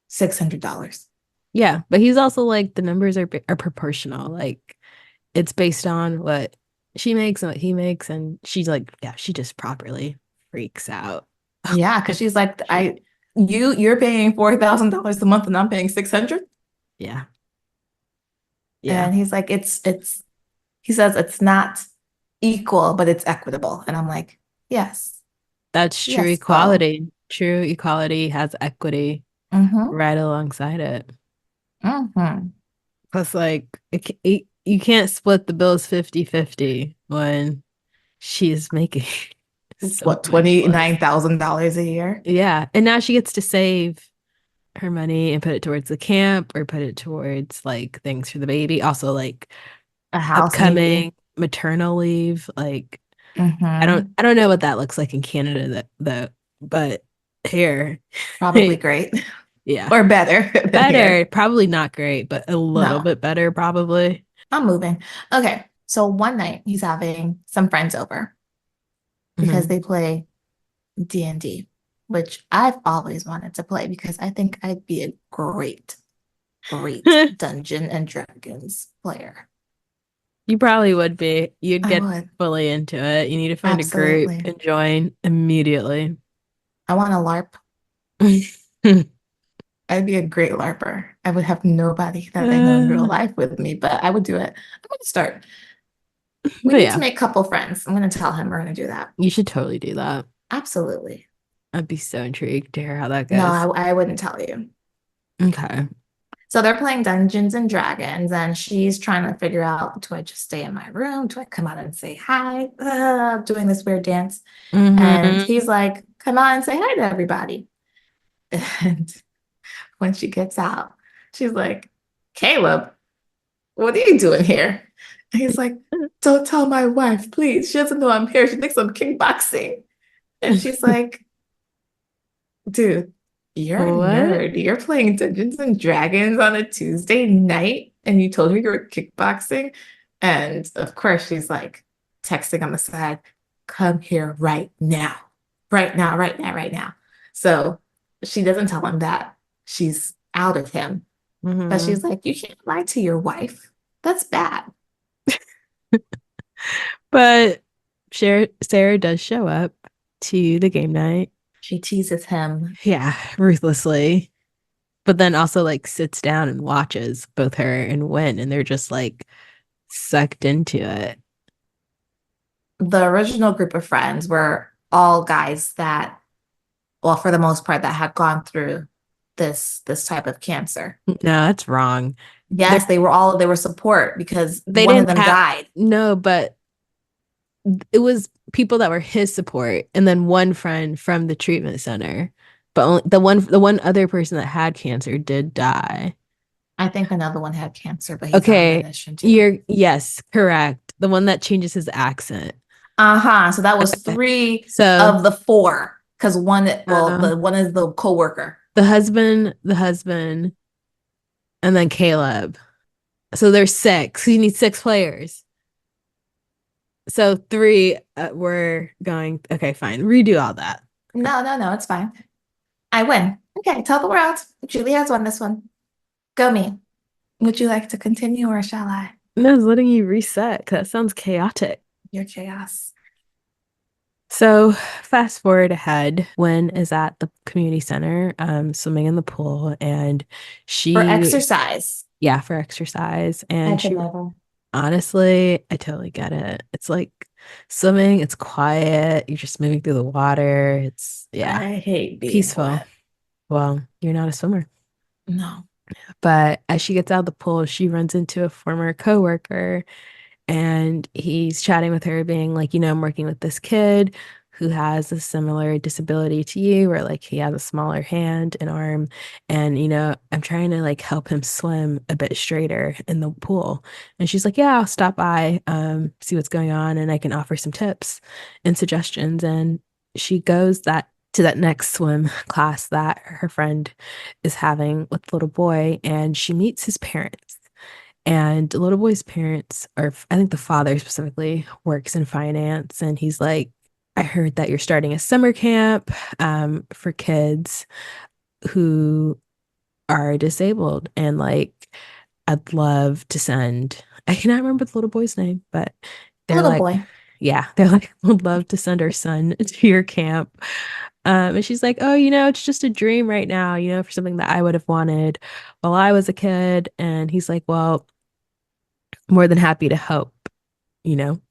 $600. Yeah, but he's also like the numbers are proportional. Like it's based on what she makes and what he makes, and she's like, yeah, she just properly freaks out. Yeah, because she's like, you're paying $4,000 a month and I'm paying 600. Yeah, yeah, And he's like, he says it's not equal, but it's equitable. And I'm like, yes, that's true yes, Bo. equality. True equality has equity Mm-hmm. right alongside it. Mm-hmm. Plus, like, you can't split the bills 50-50 when she's making so What, much less. $29,000 a year? Yeah. And now she gets to save her money and put it towards the camp or put it towards like things for the baby. Also, like, A house, maybe. upcoming maternal leave. Like Hmm. I don't know what that looks like in Canada that though, but here, Probably great. yeah, Or better than here. better. Probably not great, but a little No, bit better, probably. I'm moving. Okay. So one night he's having some friends over because Hmm. they play D&D, which I've always wanted to play because I think I'd be a great Dungeon and Dragons player. You probably would be. You'd I get would. fully into it. You need to find a group Absolutely. and join immediately. I want a LARP. I'd be a great LARPer. I would have nobody that I know in real Uh, life with me, but I would do it. I'm going to start. We but need to yeah, make a couple friends. I'm going to tell him we're going to do that. you should totally do that. Absolutely. I'd be so intrigued to hear how that No, goes. I wouldn't tell you. Okay. So they're playing Dungeons and Dragons, and she's trying to figure out, do I just stay in my room? Do I come out and say hi? Doing this weird dance. And Hmm. he's like, come on and say hi to everybody. And when she gets out, she's like, Caleb, what are you doing here? And he's like, don't tell my wife, please. She doesn't know I'm here. She thinks I'm kickboxing. And she's like, dude, you're a What? nerd. You're playing Dungeons and Dragons on a Tuesday night, and you told me you were kickboxing. And of course, she's like texting on the side, come here right now, right now, right now, right now. So she doesn't tell him that she's out of him, but Hmm. she's like, you can't lie to your wife. That's bad. But Sarah does show up to the game night. She teases him. Yeah, ruthlessly. But then also like sits down and watches both her and Win, and they're just like sucked into it. The original group of friends were all guys that, well, for the most part, that had gone through this type of cancer. No, that's wrong. They're, Yes, they were support because they one of didn't them have died. no, but it was people that were his support, and then one friend from the treatment center. But only, the one other person that had cancer did die. I think another one had cancer, but he's on Okay, remission too. you're yes, correct. The one that changes his accent. Uh-huh. So that was Okay. three So of the four. Because one, well, uh, the one is the co-worker. the husband, and then Caleb. So there's six. You need six players. So three were going. Okay, fine. Redo all that. No, it's fine. I win. Okay, tell the world. Julia's won this one. Go me. Would you like to continue or shall I? No, I was letting you reset. 'Cause that sounds chaotic. Your chaos. So fast forward ahead, Gwen is at the community center, swimming in the pool, and For she, exercise. yeah, for exercise. I And could she, never. honestly, I totally get it. It's like swimming, it's quiet, you're just moving through the water. It's, yeah, I hate being peaceful. wet. Well, you're not a swimmer. No. But as she gets out of the pool, she runs into a former coworker and he's chatting with her, being like, I'm working with this kid who has a similar disability to you, where like he has a smaller hand and arm. And, I'm trying to like help him swim a bit straighter in the pool. And she's like, yeah, I'll stop by, see what's going on, and I can offer some tips and suggestions. And she goes that to that next swim class that her friend is having with the little boy, and she meets his parents. And the little boy's parents are, I think the father specifically works in finance. And he's like, I heard that you're starting a summer camp for kids who are disabled. And like, I'd love to send, I cannot remember the little boy's name, but they're Little like, boy. yeah, they're like, would love to send our son to your camp. And she's like, oh, it's just a dream right now, for something that I would have wanted while I was a kid. And he's like, well, more than happy to help,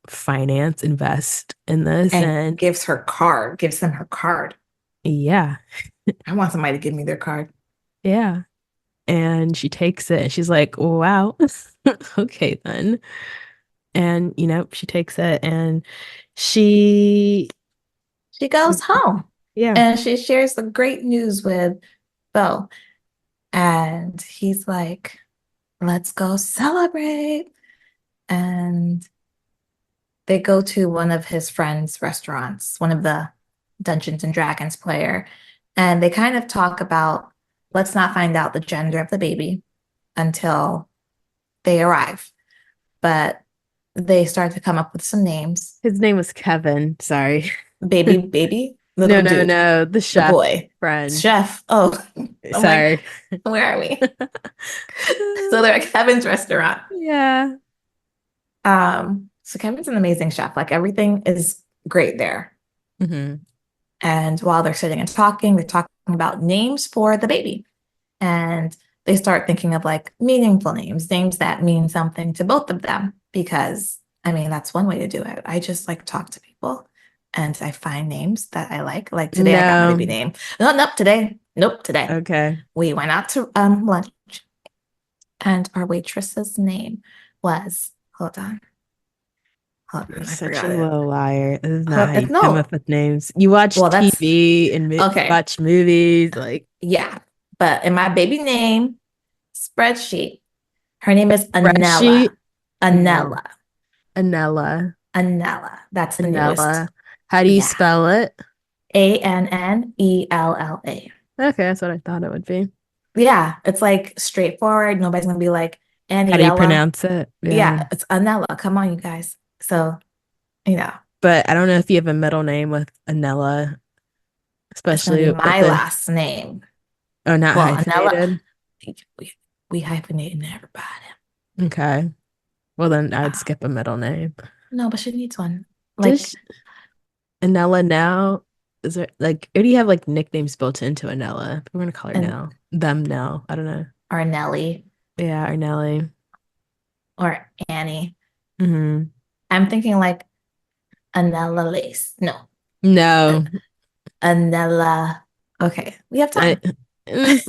finance, invest in this. And And gives them her card. yeah, I want somebody to give me their card. yeah. And she takes it and she's like, wow, okay then. And, she takes it and she, She goes home yeah. and she shares the great news with Bo. And he's like, let's go celebrate. and they go to one of his friends' restaurants, one of the Dungeons and Dragons player, and they kind of talk about let's not find out the gender of the baby until they arrive. But they start to come up with some names. His name was Kevin. Sorry. Baby, No, little no, dude, no. The the chef boy, friend. chef. Oh, I'm like, Sorry. where are we? So they're at Kevin's restaurant. Yeah. So Kevin's an amazing chef. Like everything is great there. Hmm. And while they're sitting and talking, they're talking about names for the baby. And they start thinking of like meaningful names, names that mean something to both of them. Because I mean, that's one way to do it. I just like talk to people and I find names that I like. Like today, I got my baby No. name. No, nope, today. Nope, today. Okay. We went out to lunch and our waitress's name was, hold You're on, I such a forgot it. little liar. This is not how you come No, up with names. You watch well, that's TV and okay. watch movies. Like, Yeah. But in my baby name spreadsheet, her name is Anella. spreadsheet. No. Anella. Anella. Anella. That's the newest. Anella. How do you Yeah. spell it? Annella. Okay, that's what I thought it would be. Yeah. It's like straightforward. Nobody's going to be like, How do you Aniella. pronounce it? Yeah. Yeah. It's Anella. Come on, you guys. So, you know, But I don't know if you have a middle name with Anella, it's going to especially be with my the, last name. oh, not Well, Anella, hyphenated. we hyphenated everybody. Okay. Well, then I'd Uh, skip a middle name. no, but she needs one. Like, Does Anella now, is there like, or do you have like nicknames built into Anella? We're gonna call her an now. Them now. I don't know. or Nelly Yeah, or Nelly. or Annie. Hmm. I'm thinking like Anella Lace. No, No, Anella. Okay, we have I, time. mm,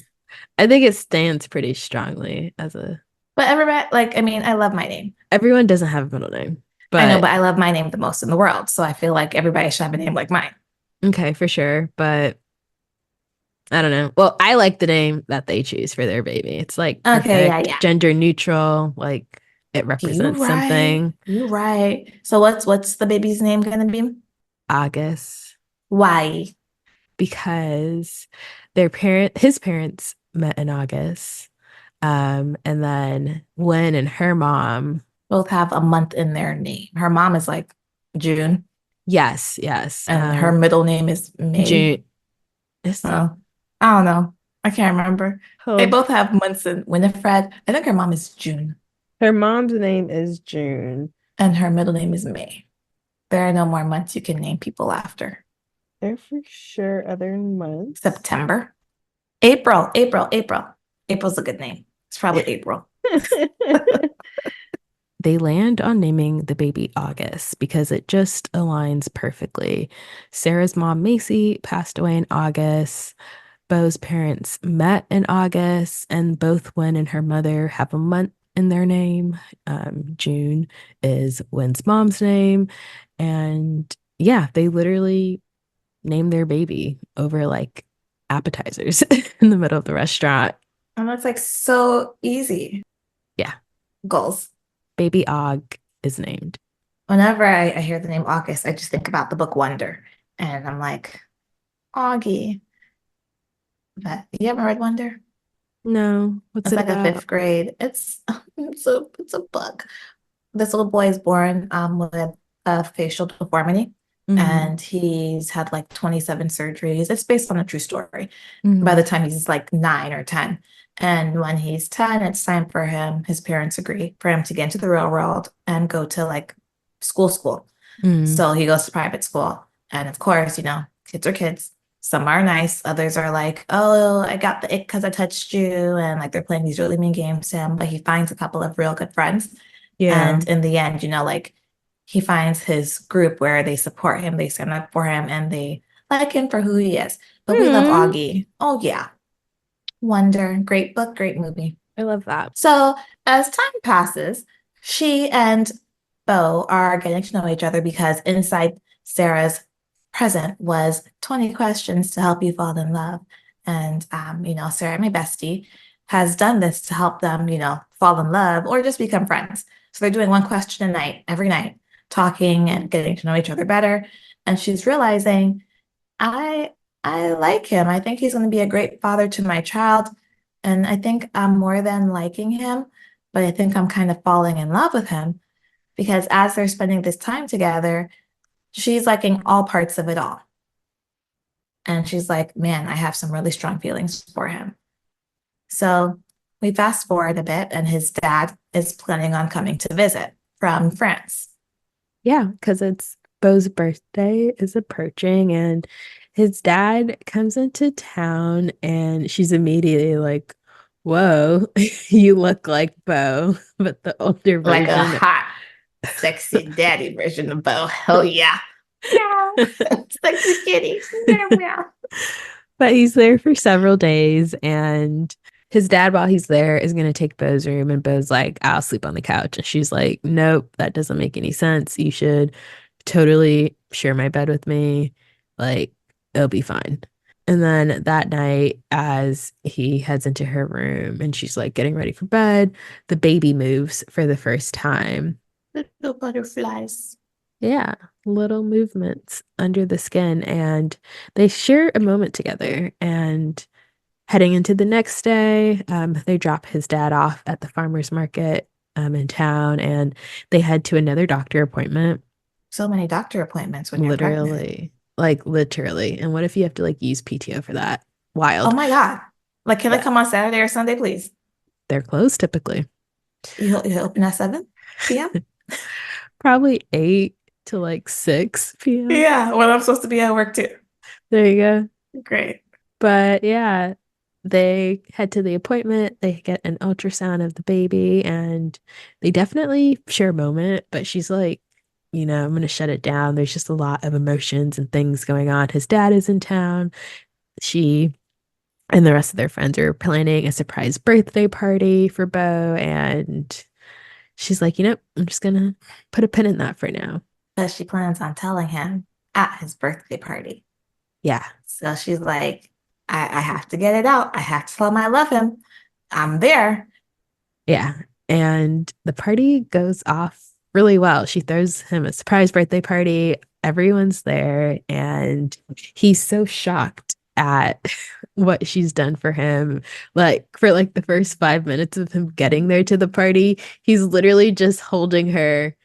I think it stands pretty strongly as a, But everybody, like, I mean, I love my name. everyone doesn't have a middle name, I know, but but I love my name the most in the world. So I feel like everybody should have a name like mine. okay, for sure. But I don't know. Well, I like the name that they choose for their baby. It's like Okay, yeah, perfect, yeah. gender neutral, like it You represents right. something. You right. So what's the baby's name gonna be? August, Why? because his parents met in August. And then Gwen and her mom, Both have a month in their name. Her mom is like June, yes, yes, and her middle name is May. June. It's, Oh, I don't know. I can't remember. They oh, both have months in Winifred. I think her mom is June, her mom's name is June. and her middle name is May. There are no more months you can name people after. There for sure other months. September, April. April's a good name. It's probably April. They land on naming the baby August because it just aligns perfectly. Sarah's mom, Macy, passed away in August. Bo's parents met in August, and both Wen and her mother have a month in their name. June is Wen's mom's name. And yeah, they literally named their baby over like appetizers in the middle of the restaurant. And that's like so easy. Yeah, Goals. baby Og is named. Whenever I hear the name August, I just think about the book Wonder. And I'm like, Augie. But you haven't read Wonder? No, what's It's it like a about? fifth grade. It's a book. This little boy is born with a facial deformity, Hmm. and he's had like 27 surgeries. It's based on a true story. By Hmm. the time he's like 9 or 10. And when he's 10, it's time for him, his parents agree for him to get into the real world and go to like school. Hmm. So he goes to private school. And of course, kids are kids. Some are nice, others are like, oh, I got the ick because I touched you. And like they're playing these really mean games to him, but he finds a couple of real good friends. Yeah. And in the end, like he finds his group where they support him, they stand up for him, and they like him for who he is. But we love Hmm. Augie. Oh, yeah. Wonder. Great book, great movie. I love that. So as time passes, she and Bo are getting to know each other because inside Sarah's present was 20 questions to help you fall in love. And, Sarah, my bestie, has done this to help them, fall in love or just become friends. So they're doing one question a night, every night, talking and getting to know each other better. And she's realizing, I I like him. I think he's going to be a great father to my child. And I think I'm more than liking him, but I think I'm kind of falling in love with him because as they're spending this time together, she's liking all parts of it all. And she's like, man, I have some really strong feelings for him. So we fast forward a bit, and his dad is planning on coming to visit from France. Yeah, because it's Bo's birthday is approaching and his dad comes into town and she's immediately like, whoa, you look like Bo, but the older Like a version. hot, sexy daddy version of Bo. Oh, yeah. Meow. Sexy kitty. Meow, meow. But he's there for several days, and his dad, while he's there, is going to take Bo's room. And Bo's like, I'll sleep on the couch. And she's like, nope, that doesn't make any sense. You should totally share my bed with me. Like, it'll be fine. And then that night, as he heads into her room and she's like getting ready for bed, the baby moves for the first time. Little butterflies. Yeah, little movements under the skin. And they share a moment together. And heading into the next day, they drop his dad off at the farmer's market in town and they head to another doctor appointment. So many doctor appointments when you're pregnant. Literally, like literally. And what if you have to like use PTO for that? Oh Wild. my God. Like, can I Yeah, come on Saturday or Sunday, please? they're closed typically. You open at 7 p.m.? Probably 8 to like 6 p.m. Yeah, well, I'm supposed to be at work too. There you go. Great. But yeah, they head to the appointment, they get an ultrasound of the baby, and they definitely share a moment, but she's like, I'm gonna shut it down. There's just a lot of emotions and things going on. His dad is in town. She and the rest of their friends are planning a surprise birthday party for Bo, and she's like, I'm just gonna put a pin in that for now. But she plans on telling him at his birthday party. Yeah. So she's like, I have to get it out. I have to tell him I love him. I'm there. Yeah. And the party goes off really well. She throws him a surprise birthday party. Everyone's there, and he's so shocked at what she's done for him. Like for like the first 5 minutes of him getting there to the party, he's literally just holding her,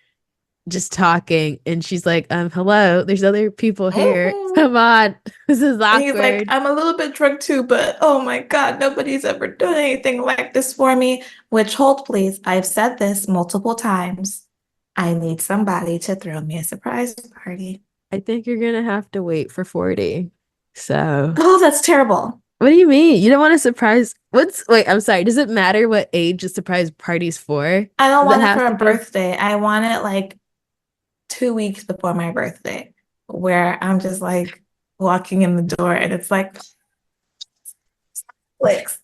just talking, and she's like, hello, there's other people here. Mhm. Come on. This is And he's like, awkward. I'm a little bit drunk too, but oh my God, nobody's ever done anything like this for me. Which, hold please, I've said this multiple times. I need somebody to throw me a surprise party. I think you're gonna have to wait for 40. So Oh, that's terrible. what do you mean? You don't want to surprise? Wait, I'm sorry. Does it matter what age the surprise party's for? I don't Does it want it for have to a be? birthday. I want it like 2 weeks before my birthday, where I'm just like walking in the door and it's like, clicks.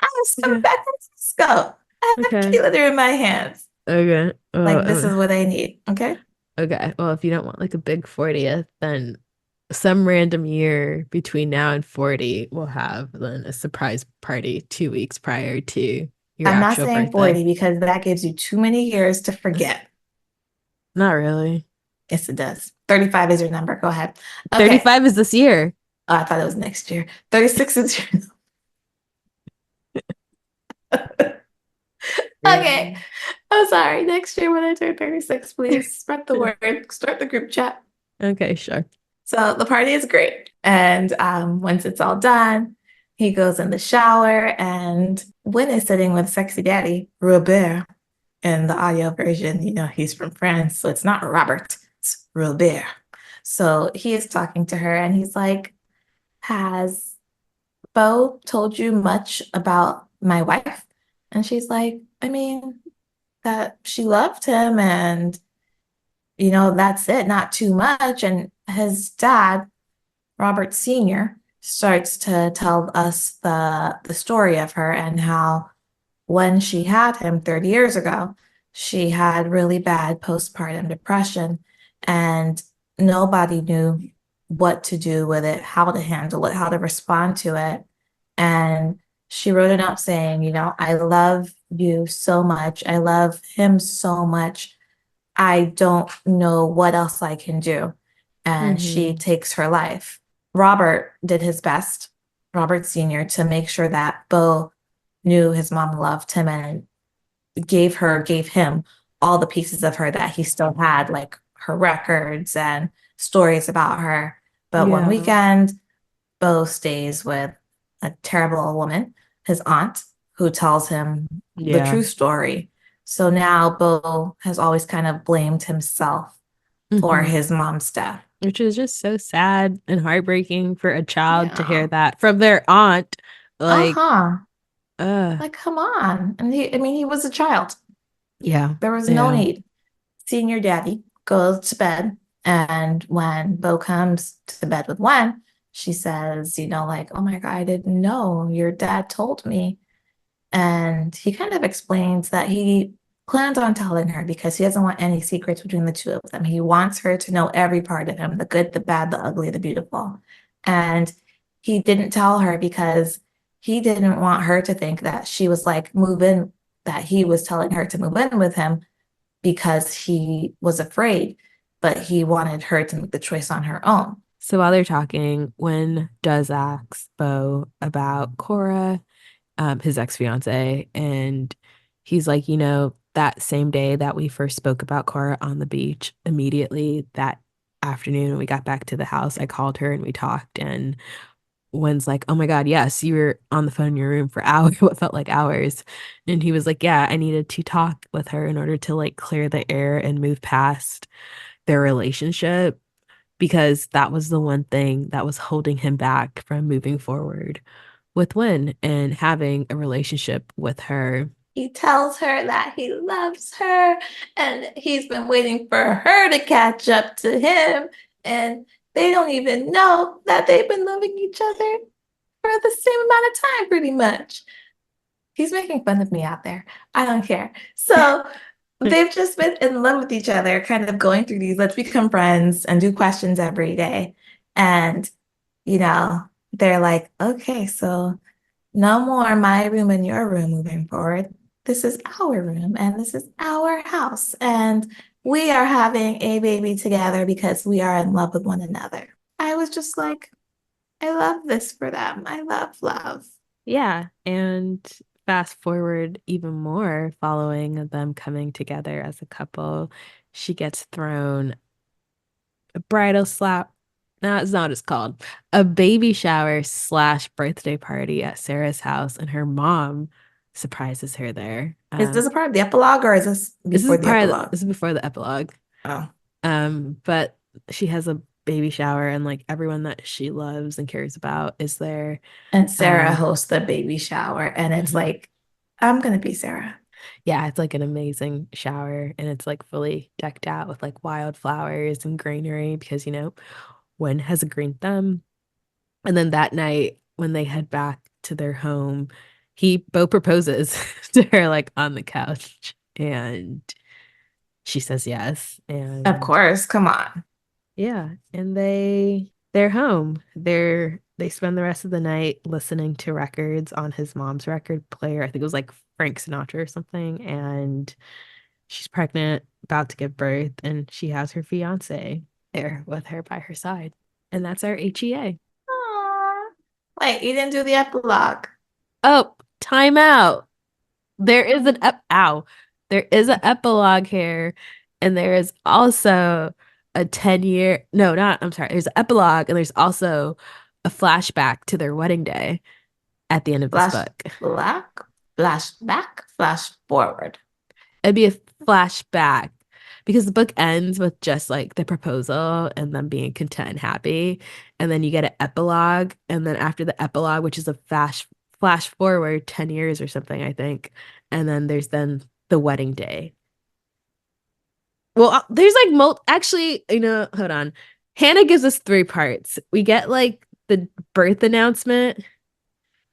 I was coming Okay. back from Cisco. I have Okay. key leather in my hands. Okay. Like, this is what I need. Okay. Okay. Well, if you don't want like a big 40th, then some random year between now and 40 will have then a surprise party 2 weeks prior to your I'm not actual saying birthday. 40 because that gives you too many years to forget. Not really. Yes, it does. 35 is your number. Go ahead. Okay. 35 is this year. Oh, I thought it was next year. 36 is your Okay. Really? I'm sorry. Next year when I turn 36, please spread the word. Start the group chat. Okay, sure. So the party is great. And once it's all done, he goes in the shower and Win is sitting with sexy daddy, Robert. In the audio version, he's from France, so it's not Robert, it's Robert. So he is talking to her and he's like, has Bo told you much about my wife? And she's like, I mean, that she loved him and that's it, not too much. And his dad, Robert Sr., starts to tell us the story of her and how when she had him 30 years ago, she had really bad postpartum depression and nobody knew what to do with it, how to handle it, how to respond to it. And she wrote a note saying, I love you so much. I love him so much. I don't know what else I can do. And she Mm-hmm. takes her life. Robert did his best, Robert Sr., to make sure that Bo knew his mom loved him and gave him all the pieces of her that he still had, like her records and stories about her. But one Yeah. weekend, Bo stays with a terrible woman, his aunt, who tells him the Yeah. true story. So now Bo has always kind of blamed himself for Mm-hmm. his mom's death. Which is just so sad and heartbreaking for a child to hear Yeah. that from their aunt. Like, Uh-huh. uh, Like, come on. And I mean, he was a child. yeah, There was no yeah. need. Senior daddy goes to bed. And when Bo comes to bed with Wen, she says, like, oh my God, I didn't know. Your dad told me. And he kind of explains that he plans on telling her because he doesn't want any secrets between the two of them. He wants her to know every part of him, the good, the bad, the ugly, the beautiful. And he didn't tell her because he didn't want her to think that she was like move in, that he was telling her to move in with him because he was afraid, but he wanted her to make the choice on her own. So while they're talking, Wynn does ask Bo about Cora, his ex-fiance, and he's like, that same day that we first spoke about Cora on the beach, immediately that afternoon when we got back to the house, I called her and we talked, and Wynn's like, oh my God, yes, you were on the phone in your room for hours, what felt like hours. And he was like, yeah, I needed to talk with her in order to like clear the air and move past their relationship because that was the one thing that was holding him back from moving forward with Wynn and having a relationship with her. He tells her that he loves her and he's been waiting for her to catch up to him. And they don't even know that they've been loving each other for the same amount of time, pretty much. He's making fun of me out there. I don't care. So they've just been in love with each other, kind of going through these let's become friends and do questions every day. And, you know, they're like, okay, so no more my room and your room moving forward. This is our room and this is our house. And we are having a baby together because we are in love with one another. I was just like, I love this for them. I love love. Yeah. And fast forward even more following them coming together as a couple, she gets thrown a bridal slap. No, it's not what it's called. A baby shower slash birthday party at Sarah's house, and her mom surprises her there. Is this a part of the epilogue or is this This is before the part of epilogue? this is before the epilogue. Oh. But she has a baby shower, and like everyone that she loves and cares about is there. And Sarah Um, hosts the baby shower, and it's mhm. like, I'm gonna be Sarah. Yeah, it's like an amazing shower, and it's like fully decked out with like wildflowers and greenery because Wen has a green thumb. And then that night, when they head back to their home, Bo proposes to her like on the couch, and she says yes. Of And course, come on. yeah, and they're home. They spend the rest of the night listening to records on his mom's record player. I think it was like Frank Sinatra or something. And she's pregnant, about to give birth, and she has her fiance there with her by her side. And that's our HEA. Aww. Wait, you didn't do the epilogue. Oh, time out. There is an ep ow. There is an epilogue here, and there is also a 10-year no, not I'm sorry, there's an epilogue and there's also a flashback to their wedding day at the end of this Flash book. black, flash back, flash forward. It'd be a flashback because the book ends with just like the proposal and them being content and happy. And then you get an epilogue. And then after the epilogue, which is a flash forward 10 years or something, I think. And then there's then the wedding day. Well, there's like actually, hold on. Hannah gives us three parts. We get like the birth announcement,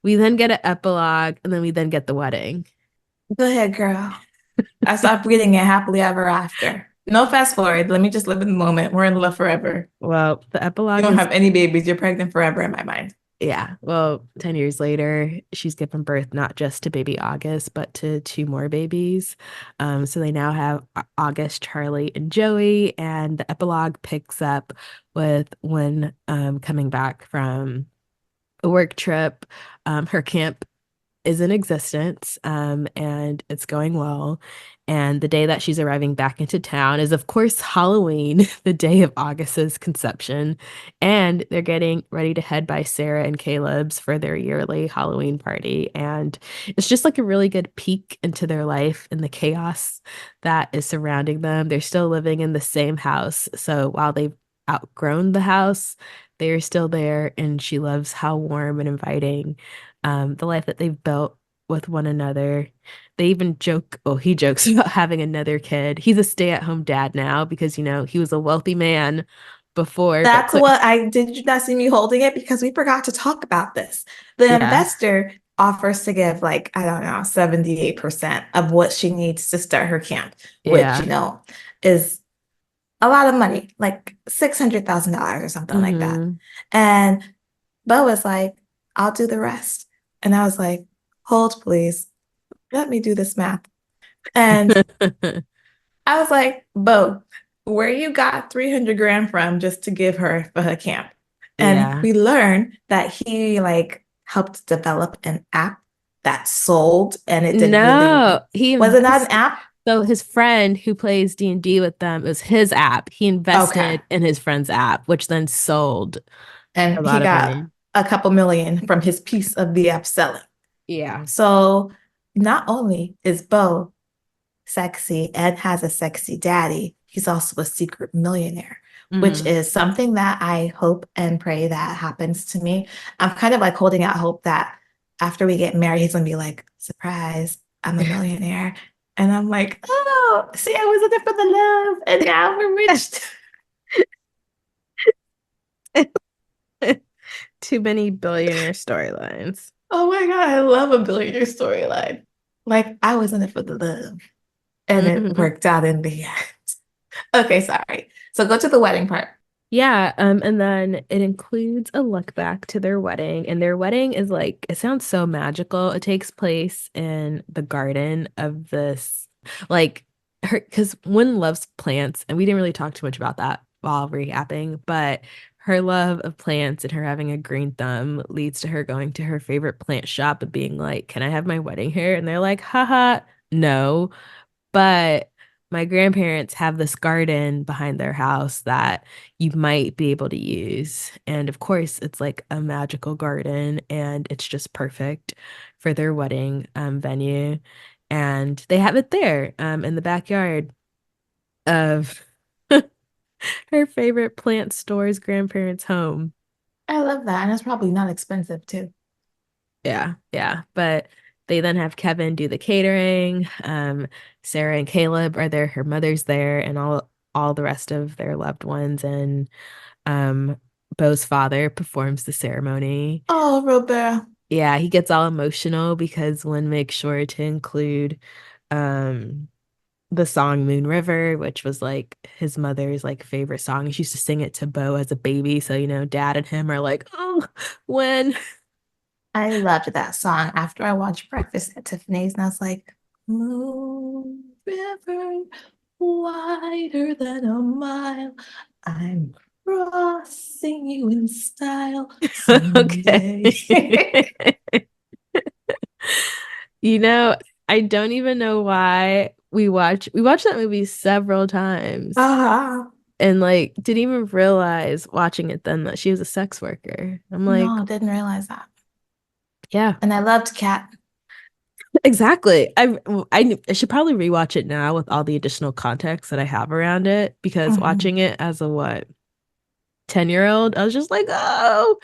we then get an epilogue, and then we then get the wedding. Go ahead, girl. I stopped reading it happily ever after. No fast forward. Let me just live in the moment. We're in love forever. Well, the You epilogue don't is have any babies. You're pregnant forever in my mind. Yeah. Well, 10 years later, she's given birth not just to baby August, but to two more babies. So they now have August, Charlie, and Joey. And the epilogue picks up with when coming back from a work trip. Her camp is in existence, and it's going well. And the day that she's arriving back into town is, of course, Halloween, the day of August's conception. And they're getting ready to head by Sarah and Caleb's for their yearly Halloween party. And it's just like a really good peek into their life and the chaos that is surrounding them. They're still living in the same house. So while they've outgrown the house, they're still there. And she loves how warm and inviting the life that they've built with one another. They even joke, oh, he jokes about having another kid. He's a stay-at-home dad now because, he was a wealthy man before, but That's what I did. You not see me holding it because we forgot to talk about this. The yeah, investor offers to give like, I don't know, 78% of what she needs to start her camp, which, yeah. is a lot of money, like $600,000 or something like that. Hmm. And Bo was like, I'll do the rest. And I was like, hold, please. Let me do this math. And I was like, Bo, where you got 300 grand from just to give her for her camp? And Yeah. we learned that he like helped develop an app that sold and it did really No, well. he Was it not an invested. app? So his friend who plays D&D with them, it was his app. He Okay. invested in his friend's app, which then sold a And he lot of got money. a couple million from his piece of the app selling. Yeah. So not only is Bo sexy and has a sexy daddy, he's also a secret millionaire, which Hmm. is something that I hope and pray that happens to me. I'm kind of like holding out hope that after we get married, he's gonna be like, surprise, I'm a millionaire. And I'm like, oh, see, I was in it for the love, and now we're rich. Too many billionaire storylines. Oh my God, I love a billionaire storyline. Like, I was in it for the love, and it Hmm. worked out in the end. Okay, sorry. So go to the wedding part. Yeah, and then it includes a look back to their wedding, and their wedding is like, it sounds so magical. It takes place in the garden of this, like her, because Wynn loves plants, and we didn't really talk too much about that while recapping, but her love of plants and her having a green thumb leads to her going to her favorite plant shop and being like, "Can I have my wedding here?" And they're like, "Haha, no." But my grandparents have this garden behind their house that you might be able to use. And of course, it's like a magical garden and it's just perfect for their wedding venue. And they have it there in the backyard of her favorite plant store's grandparents' home. I love that. And it's probably not expensive too. Yeah, yeah. But they then have Kevin do the catering. Sarah and Caleb are there, her mother's there, and all the rest of their loved ones. And um Bo's father performs the ceremony. Oh, Robert. Yeah, he gets all emotional because one makes sure to include um the song Moon River, which was like his mother's like favorite song. She used to sing it to Bo as a baby. So, dad and him are like, oh, when? I loved that song after I watched Breakfast at Tiffany's, and I was like, Moon River, wider than a mile. I'm crossing you in style Okay. someday. You know, I don't even know why we watched that movie several times Ah, and like didn't even realize watching it then that she was a sex worker. I'm like, no, didn't realize that. yeah, And I loved Cat. exactly. I should probably rewatch it now with all the additional context that I have around it because Mhm. watching it as a what, 10-year-old, I was just like, oh,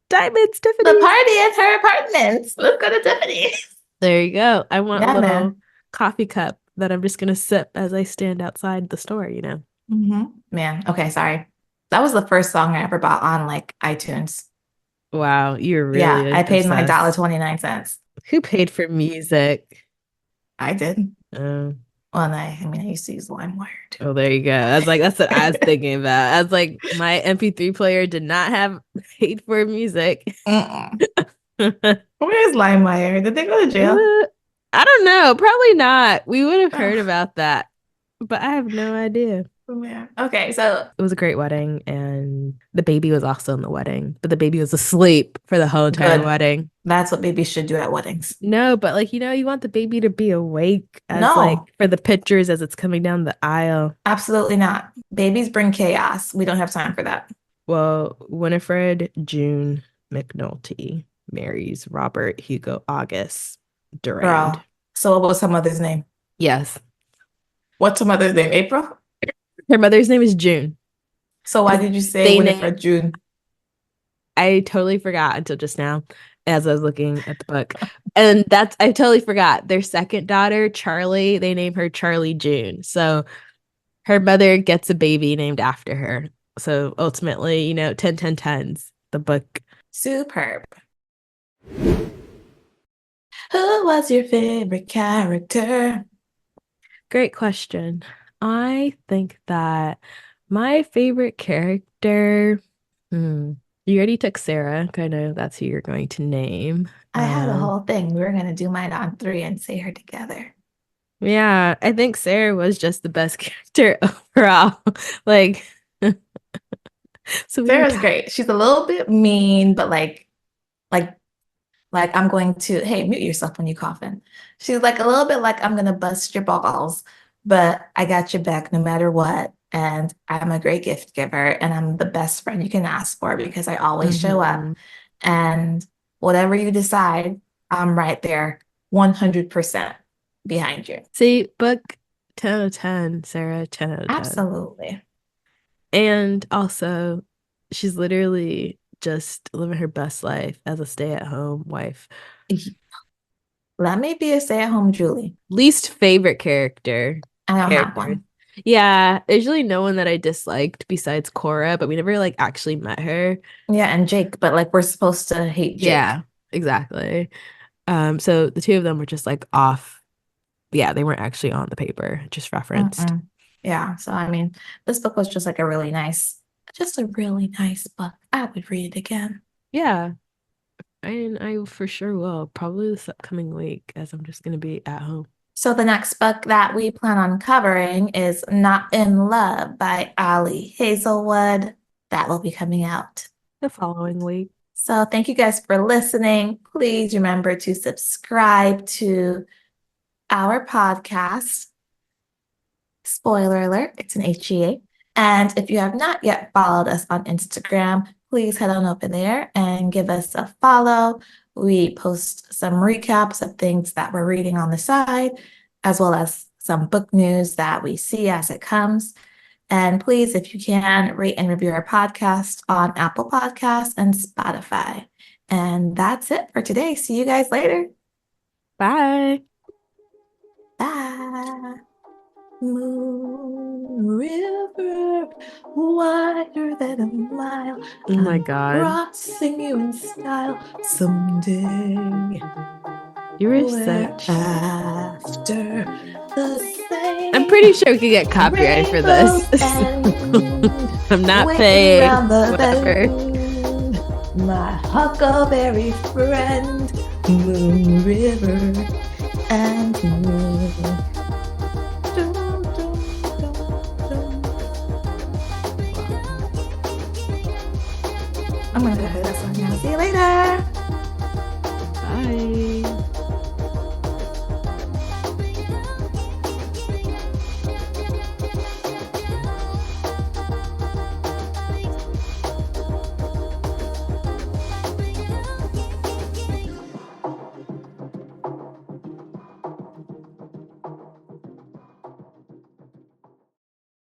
diamonds, The Tiffany's. party at her apartment. Let's go to Tiffany's. There you go. I want a Yeah, little man. coffee cup that I'm just gonna sip as I stand outside the store. Man, okay, sorry. That was the first song I ever bought on like iTunes. Wow, you're Yeah, really I paid my obsessed. $1.29. Who paid for music? I did. Oh. Well, I mean, I used to use LimeWire too. Oh, there you go. I was like, that's what I was thinking about. I was like, my MP3 player did not have paid for music. Mm-mm. Where's LimeWire? Did they go to jail? I don't know. Probably not. We would have heard Oh, about that, but I have no idea. man. Okay, so It was a great wedding, and the baby was also in the wedding, but the baby was asleep for the whole entire good. wedding. That's what babies should do at weddings. No, but like, you want the baby to be awake as like No, for the pictures as it's coming down the aisle. absolutely not. Babies bring chaos. We don't have time for that. Well, Winifred June McNulty marries Robert Hugo August Durand. Girl. So what was her mother's name? Yes. What's her mother's name? April? Her mother's name is June. So why 'Cause did you say they Winifred named, June? I totally forgot until just now as I was looking at the book. And I totally forgot. Their second daughter, Charlie, they name her Charlie June. So her mother gets a baby named after her. So ultimately, 10, 10, 10s, the book. Superb. Who was your favorite character? Great question. I think that my favorite character, you already took Sarah. I know that's who you're going to name. I had a whole thing. We were going to do mine on 3 and say her together. Yeah, I think Sarah was just the best character overall. Like, so we were Sarah's great. She's a little bit mean, but like I'm going to, hey, mute yourself when you coughing. She's like a little bit like I'm gonna bust your balls, but I got your back no matter what. And I'm a great gift giver, and I'm the best friend you can ask for because I always show up. And whatever you decide, I'm right there 100% behind you. See, book 10 out of 10, Sarah, 10 out of 10. Absolutely. And also, she's literally just living her best life as a stay-at-home wife. Let me be a stay-at-home Julie. Least favorite character. I don't have one. Yeah, there's really no one that I disliked besides Cora, but we never like actually met her. Yeah, and Jake, but like we're supposed to hate Jake. Yeah, exactly. So the two of them were just like off. Yeah, they weren't actually on the paper, just referenced. Yeah, so I mean, this book was just like just a really nice book. I would read it again. Yeah, and I for sure will, probably this upcoming week, as I'm just gonna be at home. So the next book that we plan on covering is Not in Love by Ali Hazelwood. That will be coming out The following week. So thank you guys for listening. Please remember to subscribe to our podcast. Spoiler alert, it's an HEA. And if you have not yet followed us on Instagram, please head on over there and give us a follow. We post some recaps of things that we're reading on the side, as well as some book news that we see as it comes. And please, if you can, rate and review our podcast on Apple Podcasts and Spotify. And that's it for today. See you guys later. Bye. Bye. Moon River, wider than a mile. Oh my God. Crossing you in style someday. You were such. After the same. I'm pretty sure we could get copyright for this. I'm not paid. Whatever. My huckleberry friend, Moon River and Moon.